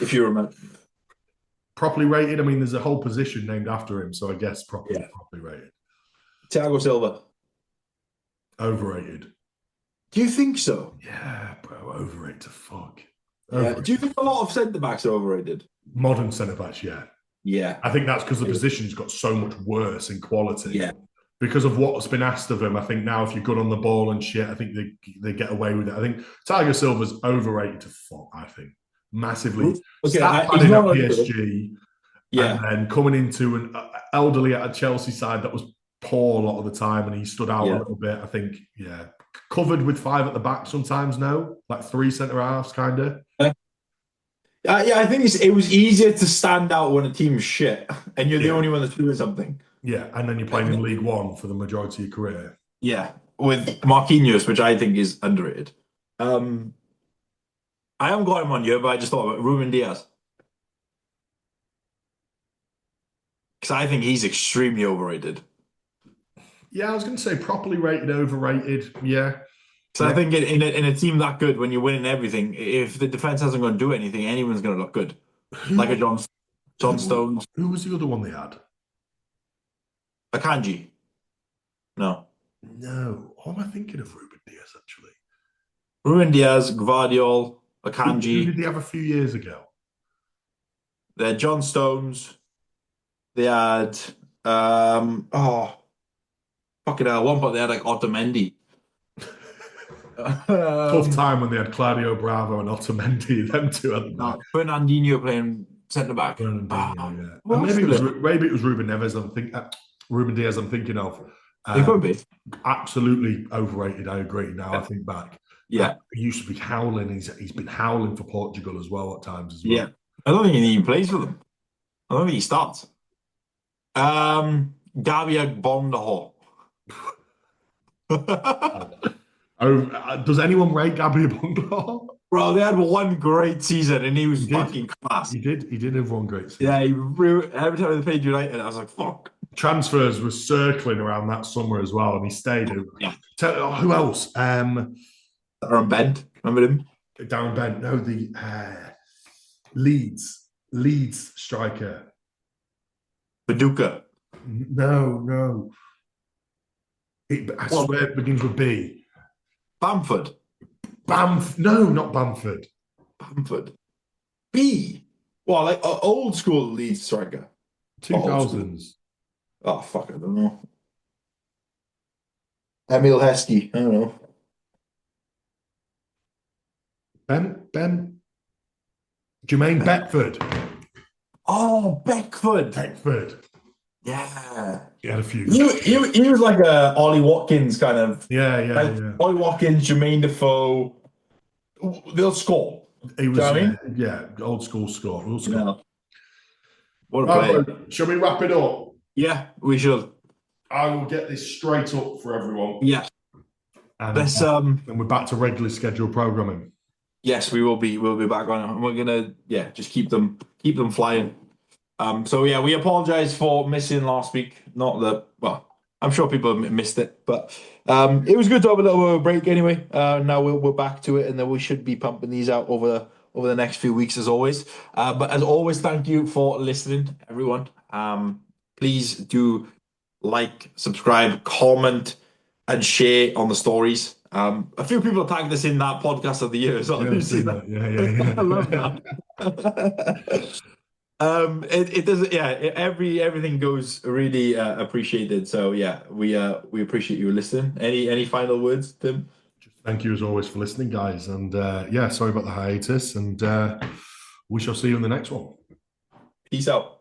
S1: if you remember.
S2: Properly rated. I mean, there's a whole position named after him, so I guess properly
S1: Yeah.
S2: rated.
S1: Thiago Silva.
S2: Overrated.
S1: Do you think so?
S2: Yeah, bro, overrated to fuck.
S1: Yeah.
S2: Overrated.
S1: Do you think a lot of centre backs are overrated?
S2: Modern centre backs, yeah.
S1: Yeah.
S2: I think that's because the position's got so much worse in quality.
S1: Yeah.
S2: Because of what's been asked of him, I think now if you're good on the ball and shit, I think they get away with it. I think Tiger Silva's overrated to fuck, I think. Massively.
S1: Okay,
S2: Stat
S1: he's
S2: padding at
S1: not
S2: PSG
S1: Yeah.
S2: and then coming into an elderly at a Chelsea side that was poor a lot of the time and he stood out a
S1: Yeah.
S2: little bit. I think, yeah. Covered with five at the back sometimes, no? Like three centre halves, kind of.
S1: Yeah, I think it was easier to stand out when a team's shit and you're the
S2: Yeah.
S1: only one that's doing something.
S2: Yeah, and then you're playing in League One for the majority of your career.
S1: Yeah, with Marquinhos, which I think is underrated. Um, I haven't got him on here, but I just thought about Ruben Diaz because I think he's extremely overrated.
S2: Yeah, I was going to say properly rated, overrated. Yeah,
S1: So I
S2: yeah.
S1: think in a team that good, when you're winning everything, if the defense hasn't going to do anything, anyone's going to look good. Like a
S2: Who,
S1: John Stones,
S2: who was the other one they had?
S1: a Kanji. No,
S2: No, who am I thinking of? Ruben Diaz, actually.
S1: Ruben Diaz, Gvardiol, a
S2: Who did
S1: Kanji.
S2: they have a few years ago?
S1: They're John Stones. They had oh fucking hell. At one point they had like Otamendi.
S2: Tough
S1: um,
S2: time when they had Claudio Bravo and Otamendi, them two, hadn't they?
S1: no, Fernandinho playing centre back.
S2: Fernandinho, yeah,
S1: Who
S2: and
S1: else did it?
S2: maybe it was Ruben Neves. Ruben Diaz. I'm thinking of.
S1: It
S2: Uh,
S1: could be.
S2: Absolutely overrated. I agree. Now I
S1: Yeah.
S2: think back,
S1: Yeah.
S2: he used to be howling. He's been howling for Portugal as well at times as
S1: Yeah.
S2: well.
S1: I don't think he even plays for them. I don't think he starts. Gabriel Bondaho.
S2: Oh, does anyone rate Gabriel Bundor?
S1: Bro, they had one great season and he
S2: He
S1: was
S2: did.
S1: fucking class.
S2: He did have one great
S1: Yeah,
S2: season.
S1: every time they played United, I was like, fuck.
S2: Transfers were circling around that summer as well, and he stayed.
S1: Yeah.
S2: Who else?
S1: Aaron Bent. Remember him?
S2: Darren Bent. No, the Leeds striker.
S1: Paducah.
S2: No. I
S1: Well,
S2: swear it begins with B.
S1: Bamford.
S2: No, not Bamford.
S1: Bamford. B. Well, like old school Leeds striker. Not old school.
S2: 2000s.
S1: Oh, fuck, I don't know. Emil Heskey. I don't know.
S2: Ben Jermaine Beckford.
S1: Oh, Beckford.
S2: Beckford.
S1: Yeah.
S2: He had a few.
S1: He was like a Ollie Watkins kind of. Like
S2: Yeah.
S1: Ollie Watkins, Jermaine Defoe. They'll score.
S2: He
S1: Do
S2: was,
S1: you know what I mean?
S2: old school score. We'll score.
S1: Yeah. What a
S2: Right,
S1: play.
S2: bro, shall we wrap it up?
S1: Yeah, we should.
S2: I will get this straight up for everyone.
S1: Yeah.
S2: And
S1: Let's
S2: then we're back to regularly scheduled programming.
S1: yes, we'll be back on. And we're gonna just keep them flying. So yeah, we apologize for missing last week. Not that well, I'm sure people missed it, but it was good to have a little bit of a break anyway. Now we're back to it, and then we should be pumping these out over the next few weeks as always. But as always, thank you for listening, everyone. Please do like, subscribe, comment, and share on the stories. A few people tagged us in that podcast of the year as well.
S2: Yeah,
S1: Did you
S2: I've
S1: see
S2: seen
S1: that?
S2: that.
S1: I love that. It does, yeah. Everything goes really appreciated. So yeah, we appreciate you listening. Any final words, Tim?
S2: Thank you as always for listening, guys. And sorry about the hiatus. And we shall see you in the next one.
S1: Peace out.